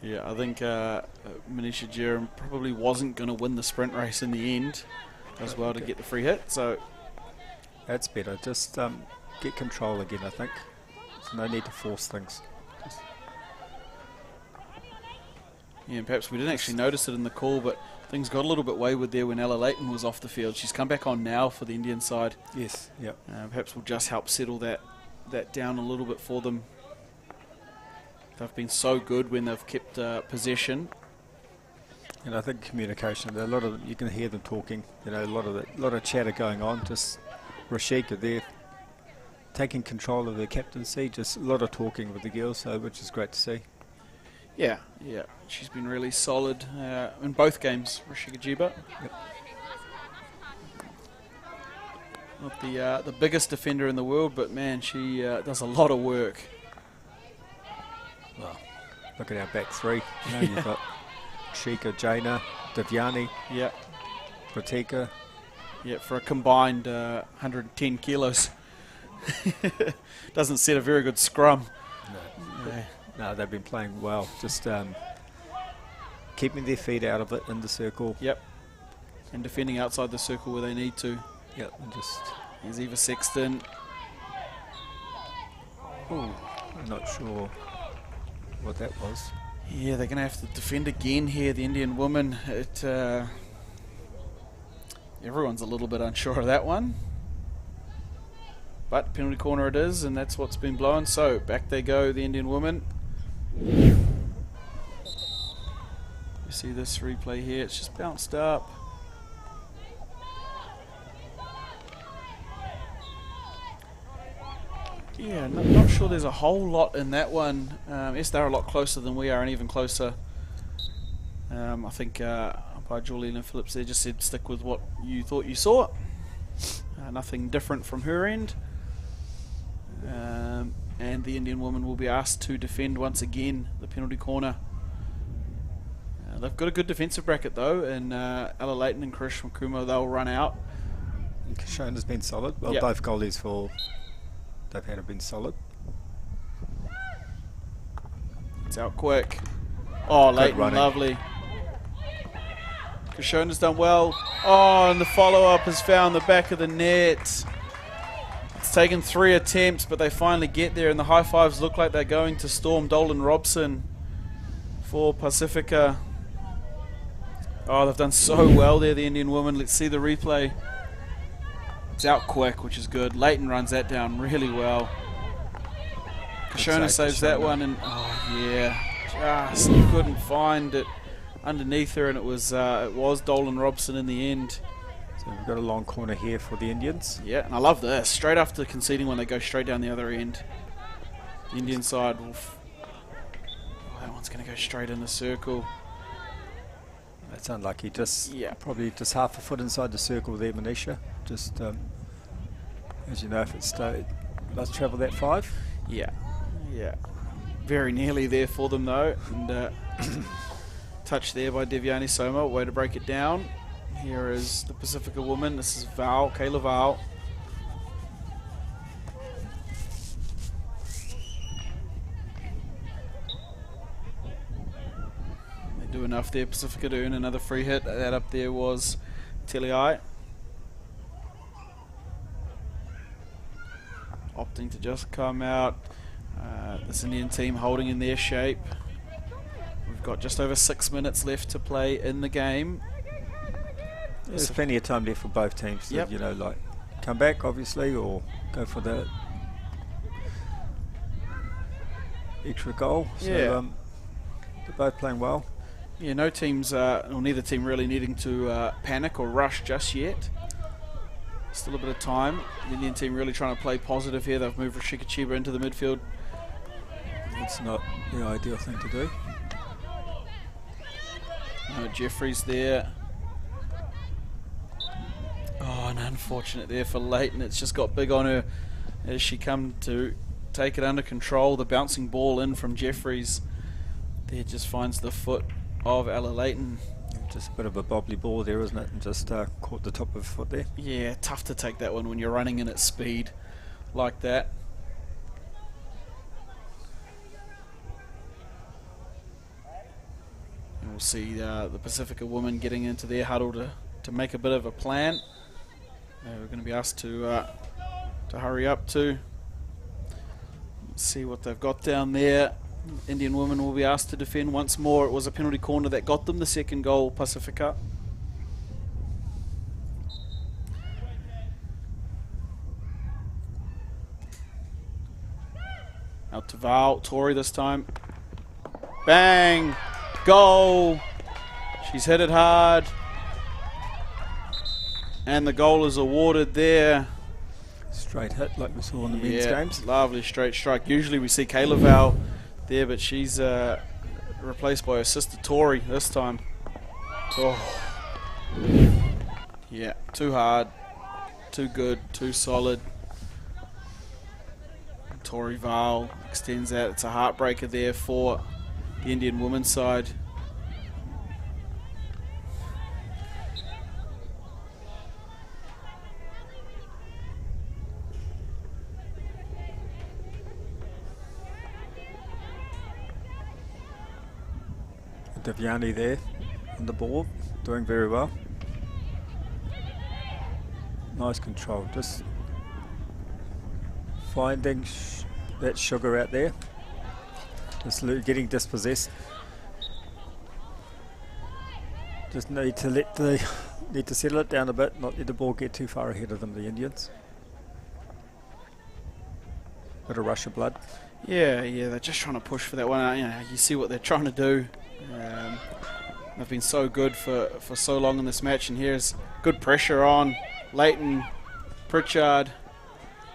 Yeah, I think Manisha Jerem probably wasn't going to win the sprint race in the end as well to get the free hit. So that's better. Just get control again, I think. There's no need to force things. Yeah, and perhaps we didn't actually notice it in the call, but things got a little bit wayward there when Ella Leighton was off the field. She's come back on now for the Indian side. Yes, yep. Perhaps will just help settle that down a little bit for them. They've been so good when they've kept possession. And I think communication. There are a lot of you can hear them talking. You know, a lot of chatter going on. Just Rashika there taking control of their captaincy. Just a lot of talking with the girls, so which is great to see. Yeah, she's been really solid in both games, Rashika Jiba. Yep. Not the biggest defender in the world, but man, she does a lot of work. Well, look at our back three. You know, you've got Shika, Jaina, Divyani, Yeah, Pratika. yeah, for a combined 110 kilos. Doesn't set a very good scrum. Yeah. No, they've been playing well. Just keeping their feet out of it in the circle. Yep, and defending outside the circle where they need to. Yep, and just. Here's Eva Sexton. Ooh, I'm not sure what that was. Yeah, they're going to have to defend again here, the Indian woman. Everyone's a little bit unsure of that one. But penalty corner it is, and that's what's been blown. So back they go, the Indian woman. You see this replay here, it's just bounced up. Yeah, not sure there's a whole lot in that one. Yes, they're a lot closer than we are, and even closer. I think by Juliana Phillips there just said stick with what you thought you saw. Nothing different from her end. And the Indian woman will be asked to defend once again the penalty corner. They've got a good defensive bracket though, and Ella Leighton and Karishma Kumar, they'll run out. Kashona's been solid. Well, Yep. both goalies they've had have been solid. It's out quick. Oh, Leighton, running. lovely. Kashona's done well. Oh, and the follow-up has found the back of the net. It's taken 3 attempts, but they finally get there, and the high fives look like they're going to storm Dolan Robson for Pasifika. Oh, they've done so well there, the Indian woman. Let's see the replay. It's out quick, which is good. Leighton runs that down really well. Kashona save, saves that Kashona. one, and oh yeah, just couldn't find it underneath her, and it was Dolan Robson in the end. So we've got a long corner here for the Indians. Yeah, and I love this. Straight after conceding one, they go straight down the other end. The Indian side, oof. Oh, that one's going to go straight in the circle. That's unlucky. Just Yeah. probably just half a foot inside the circle there, Manisha. Just as you know, if it's does travel that 5. Yeah, very nearly there for them though, and touch there by Devyani Soma. Way to break it down. Here is the Pasifika woman. This is Val, Kayla Val. They do enough there, Pasifika, to earn another free hit. That up there was Teliai. Opting to just come out. This Indian team holding in their shape. We've got just over 6 minutes left to play in the game. There's plenty of time left for both teams to, Yep. you know, like come back obviously or go for the extra goal. So Yeah. they're both playing well. Yeah, no teams, or neither team really needing to panic or rush just yet. Still a bit of time. The Indian team really trying to play positive here. They've moved Rashika Chiba into the midfield. It's not the ideal thing to do. Jeffries there. Oh, and unfortunate there for Leighton. It's just got big on her as she come to take it under control. The bouncing ball in from Jeffries there just finds the foot of Ella Leighton. Just a bit of a bobbly ball there, isn't it? And just caught the top of her foot there. Yeah, tough to take that one when you're running in at speed like that. And we'll see the Pasifika woman getting into their huddle to make a bit of a plan. We're going to be asked to hurry up to. Let's see what they've got down there. Indian women will be asked to defend once more. It was a penalty corner that got them the second goal, Pasifika. Out to Val, Tori this time. Bang! Goal! She's hit it hard. And the goal is awarded there. Straight hit like we saw in the men's games. Lovely straight strike. Usually we see Kayla Val there, but she's replaced by her sister Tori this time. Oh. Yeah, too hard, too good, too solid. Tori Val extends that. It's a heartbreaker there for the Indian women's side. Devyani there on the ball, doing very well. Nice control, just finding that sugar out there, just getting dispossessed. Just need to settle it down a bit, not let the ball get too far ahead of them, the Indians. Bit of rush of blood. Yeah, they're just trying to push for that one. You see what they're trying to do. They've been so good for so long in this match, and here's good pressure on Leighton, Pritchard.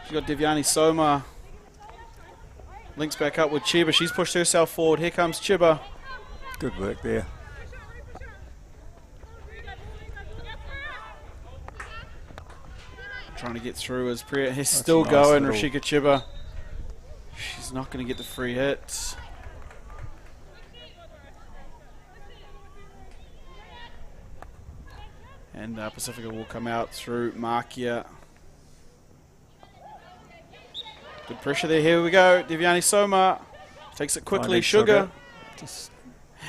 She's got Devyani Soma. Links back up with Chiba. She's pushed herself forward. Here comes Chiba. Good work there. Trying to get through as Priya. He's still going, Rashika Chiba. She's not going to get the free hit. And Pasifika will come out through Markia. Good pressure there. Here we go. Devyani Soma takes it quickly. Sugar.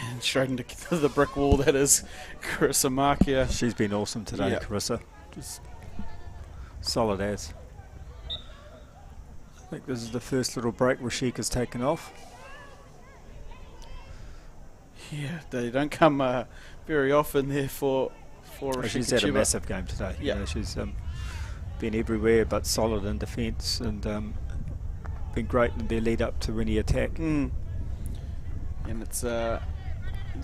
And straight into the brick wall. That is Carissa Markia. She's been awesome today, yep. Carissa. Just solid as. I think this is the first little break Rashika's taken off. Yeah, they don't come very often there for Rashika. She's had a massive game today. Yeah. You know, she's been everywhere but solid in defence and been great in their lead up to any attack. And it's as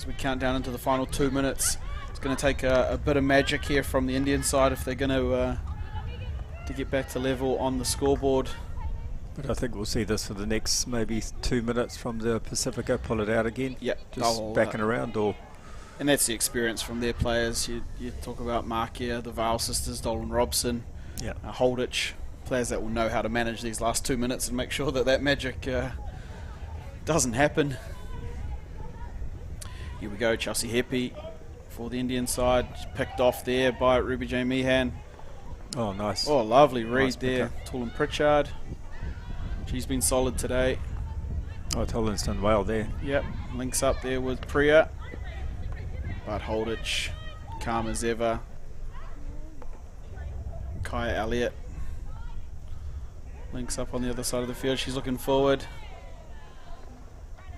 we count down into the final 2 minutes, it's going to take a bit of magic here from the Indian side if they're going to get back to level on the scoreboard. But I think we'll see this for the next maybe 2 minutes from the Pasifika, pull it out again. Yep. Just backing around or... And that's the experience from their players. You talk about Markia, the Vale sisters, Dolan Robson, Holditch, players that will know how to manage these last 2 minutes and make sure that magic doesn't happen. Here we go, Chelsea Heppy for the Indian side, picked off there by Ruby J. Meehan. Oh, nice. Oh, lovely read Nice there. Tulin Pritchard. She's been solid today. Oh, Tulin's done well there. Yep, links up there with Priya. But Holditch, calm as ever. Kaya Elliott links up on the other side of the field. She's looking forward.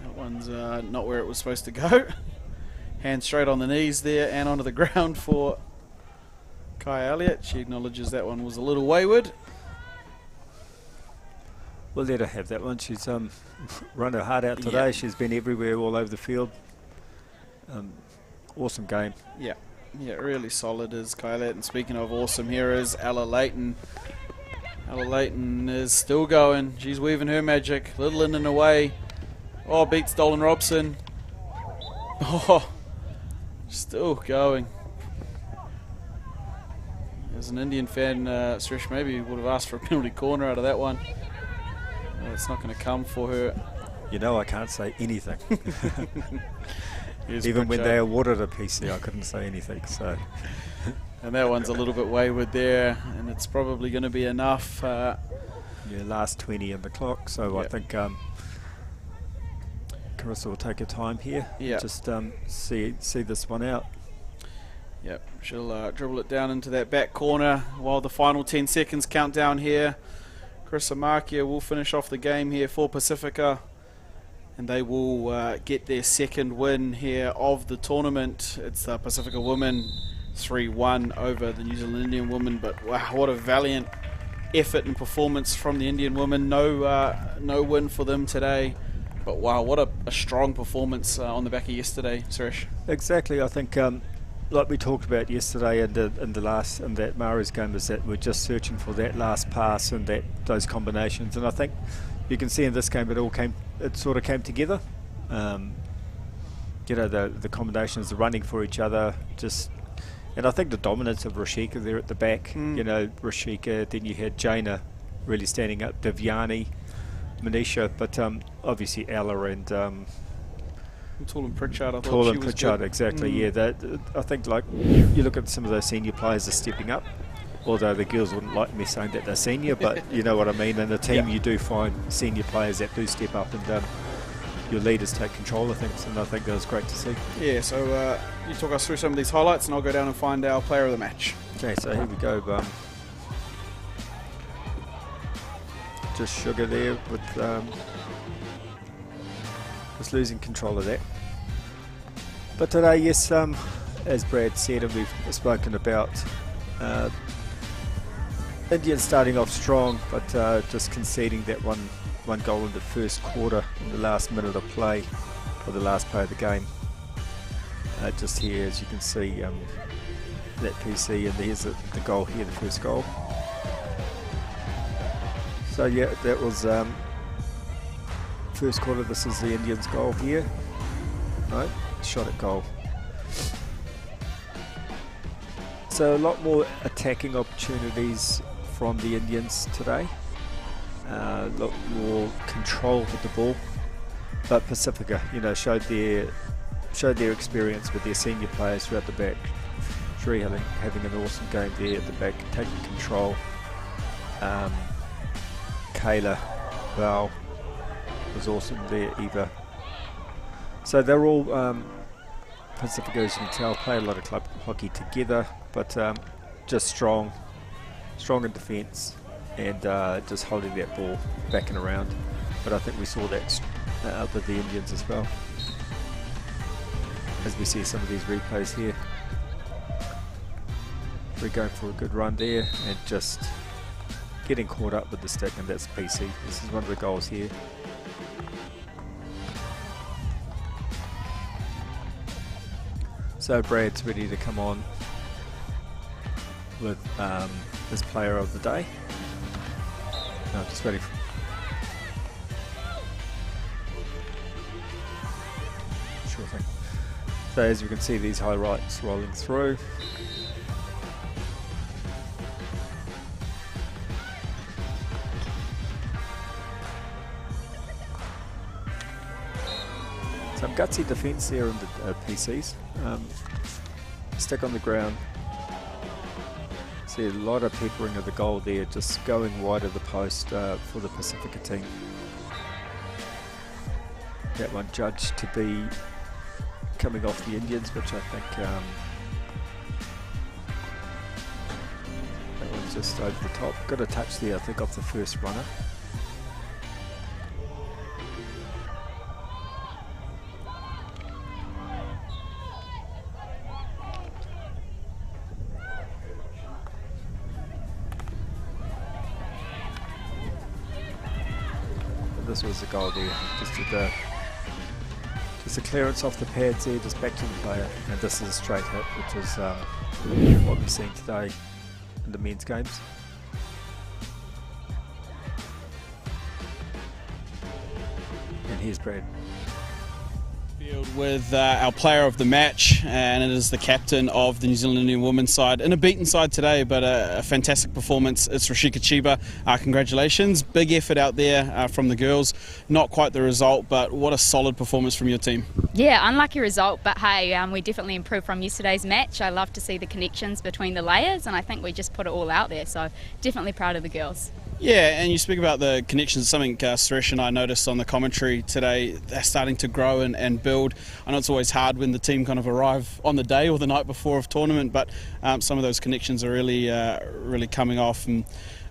That one's not where it was supposed to go. Hand straight on the knees there and onto the ground for Kaya Elliott. She acknowledges that one was a little wayward. We'll let her have that one. She's run her heart out today. Yeah. She's been everywhere, all over the field. Awesome game. Yeah, really solid is Kaya Elliott. And speaking of awesome, here is Ella Leighton. Ella Leighton is still going. She's weaving her magic. Little in and away. Oh, beats Dolan Robson. Oh, still going. As an Indian fan, Suresh maybe would have asked for a penalty corner out of that one. It's not going to come for her. You know, I can't say anything. Even when they awarded a PC, I couldn't say anything. So, and that one's a little bit wayward there, and it's probably going to be enough. Last 20 in the clock. So yep. I think Carissa will take her time here. Yep. Just see this one out. Yep, she'll dribble it down into that back corner while the final 10 seconds count down here. Carissa Markia will finish off the game here for Pasifika, and they will get their second win here of the tournament. It's the Pasifika women 3-1 over the New Zealand Indian women, but wow, what a valiant effort and performance from the Indian women. No win for them today, but wow, what a strong performance on the back of yesterday, Suresh. Exactly, I think like we talked about yesterday in that Maori's game, is that we're just searching for that last pass and those combinations, and I think you can see in this game it sort of came together. you know, the combinations, the running for each other, and I think the dominance of Rashika there at the back. You know, Rashika, then you had Jaina really standing up, Devyani, Manisha, but obviously Ella and Tall and Pritchard, I thought Tall she and was Pritchard, good. exactly. Yeah, I think, like, you look at some of those senior players are stepping up. Although the girls wouldn't like me saying that they're senior, but you know what I mean. In the team, you do find senior players that do step up, and your leaders take control of things, and I think that was great to see. Yeah, so you talk us through some of these highlights, and I'll go down and find our player of the match. Okay, so here we go. Just Sugar there with just losing control of that. But today, yes, as Brad said, and we've spoken about, Indians starting off strong, but just conceding that one goal in the first quarter in the last minute of play, or the last play of the game. Just here, as you can see, that PC, and there's the goal here, the first goal. So yeah, that was first quarter. This is the Indians' goal here. Right, shot at goal. So a lot more attacking opportunities from the Indians today. A lot more control with the ball. But Pasifika, you know, showed their experience with their senior players throughout the back. Sri having an awesome game there at the back, taking control. Kayla, Val was awesome there, Eva. So they're all, Pasifika, as you can tell, play a lot of club hockey together, but just strong in defence, and just holding that ball back and around. But I think we saw that with the Indians as well, as we see some of these replays here. We're going for a good run there, and just getting caught up with the stick, and that's PC. This is one of the goals here. So Brad's ready to come on with his player of the day. No, just ready for sure thing. So as you can see, these highlights rolling through. Some gutsy defence there in the PCs. Stick on the ground. See a lot of peppering of the goal there, just going wide of the post for the Pasifika team. That one judged to be coming off the Indians, which I think that one's just over the top. Got a touch there, I think, off the first runner. This was the goal there, just a clearance off the pads there, just back to the player, and this is a straight hit, which is what we've seen today in the men's games. And here's Brad. With our player of the match, and it is the captain of the New Zealand Indian women's side, in a beaten side today, but a fantastic performance. It's Rashika Chiba. Congratulations, big effort out there from the girls. Not quite the result, but what a solid performance from your team. Yeah, unlucky result, but hey, we definitely improved from yesterday's match. I love to see the connections between the layers, and I think we just put it all out there, so definitely proud of the girls. Yeah, and you speak about the connections, something Suresh and I noticed on the commentary today. They're starting to grow and build. I know it's always hard when the team kind of arrive on the day or the night before of tournament, but some of those connections are really coming off. And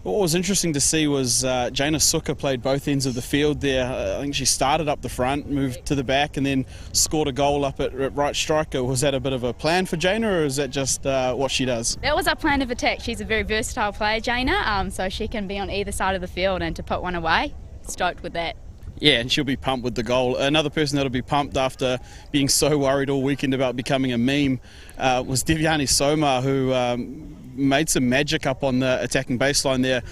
what was interesting to see was Jaina Suka played both ends of the field there. I think she started up the front, moved to the back, and then scored a goal up at right striker. Was that a bit of a plan for Jaina, or is that just what she does? That was our plan of attack. She's a very versatile player, Jaina, so she can be on either side of the field, and to put one away, stoked with that. Yeah, and she'll be pumped with the goal. Another person that'll be pumped after being so worried all weekend about becoming a meme was Devyani Soma, who made some magic up on the attacking baseline there.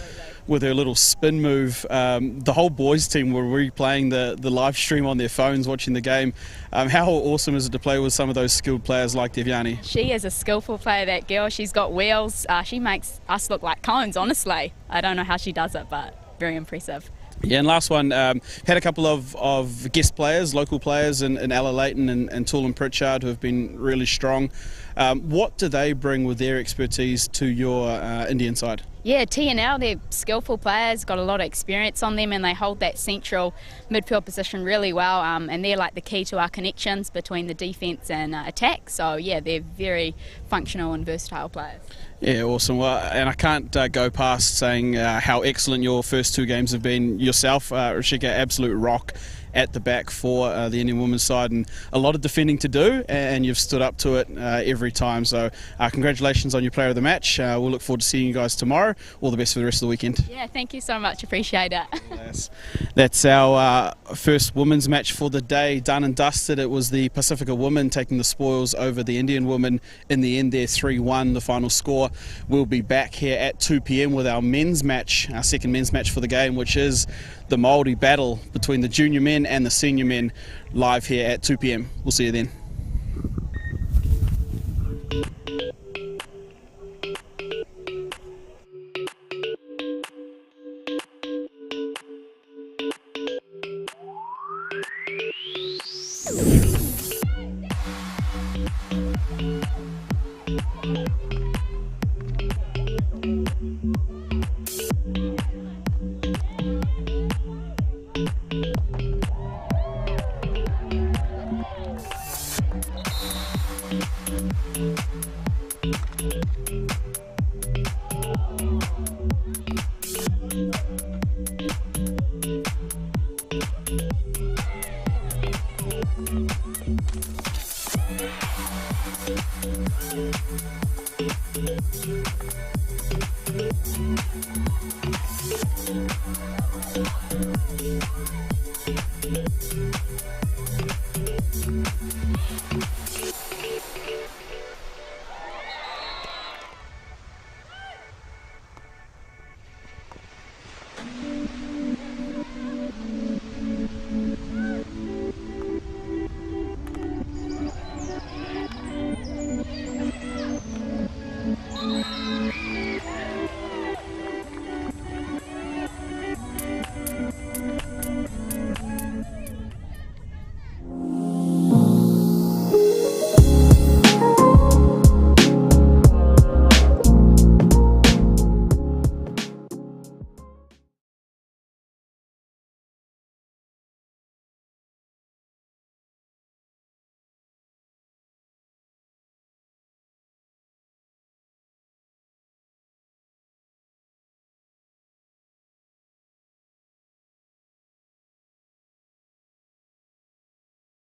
with her little spin move. The whole boys team were replaying the live stream on their phones, watching the game. How awesome is it to play with some of those skilled players like Devyani? She is a skillful player, that girl. She's got wheels. She makes us look like cones, honestly. I don't know how she does it, but very impressive. Yeah, and last one, had a couple of guest players, local players in Ella Leighton and Toolin Pritchard, who have been really strong. What do they bring with their expertise to your Indian side? Yeah, TNL, they're skillful players, got a lot of experience on them, and they hold that central midfield position really well, and they're like the key to our connections between the defence and attack. So yeah, they're very functional and versatile players. Yeah, awesome. Well, and I can't go past saying how excellent your first 2 games have been yourself. Rishika, absolute rock at the back for the Indian women's side, and a lot of defending to do, and you've stood up to it every time. So congratulations on your player of the match. We'll look forward to seeing you guys tomorrow. All the best for the rest of the weekend. Yeah, thank you so much. Appreciate it. Yes. That's our first women's match for the day, done and dusted. It was the Pasifika women taking the spoils over the Indian women. In the end, they're 3-1, the final score. We'll be back here at 2 p.m. with our men's match, our second men's match for the game, which is the Māori battle between the junior men and the senior men, live here at 2 p.m. We'll see you then.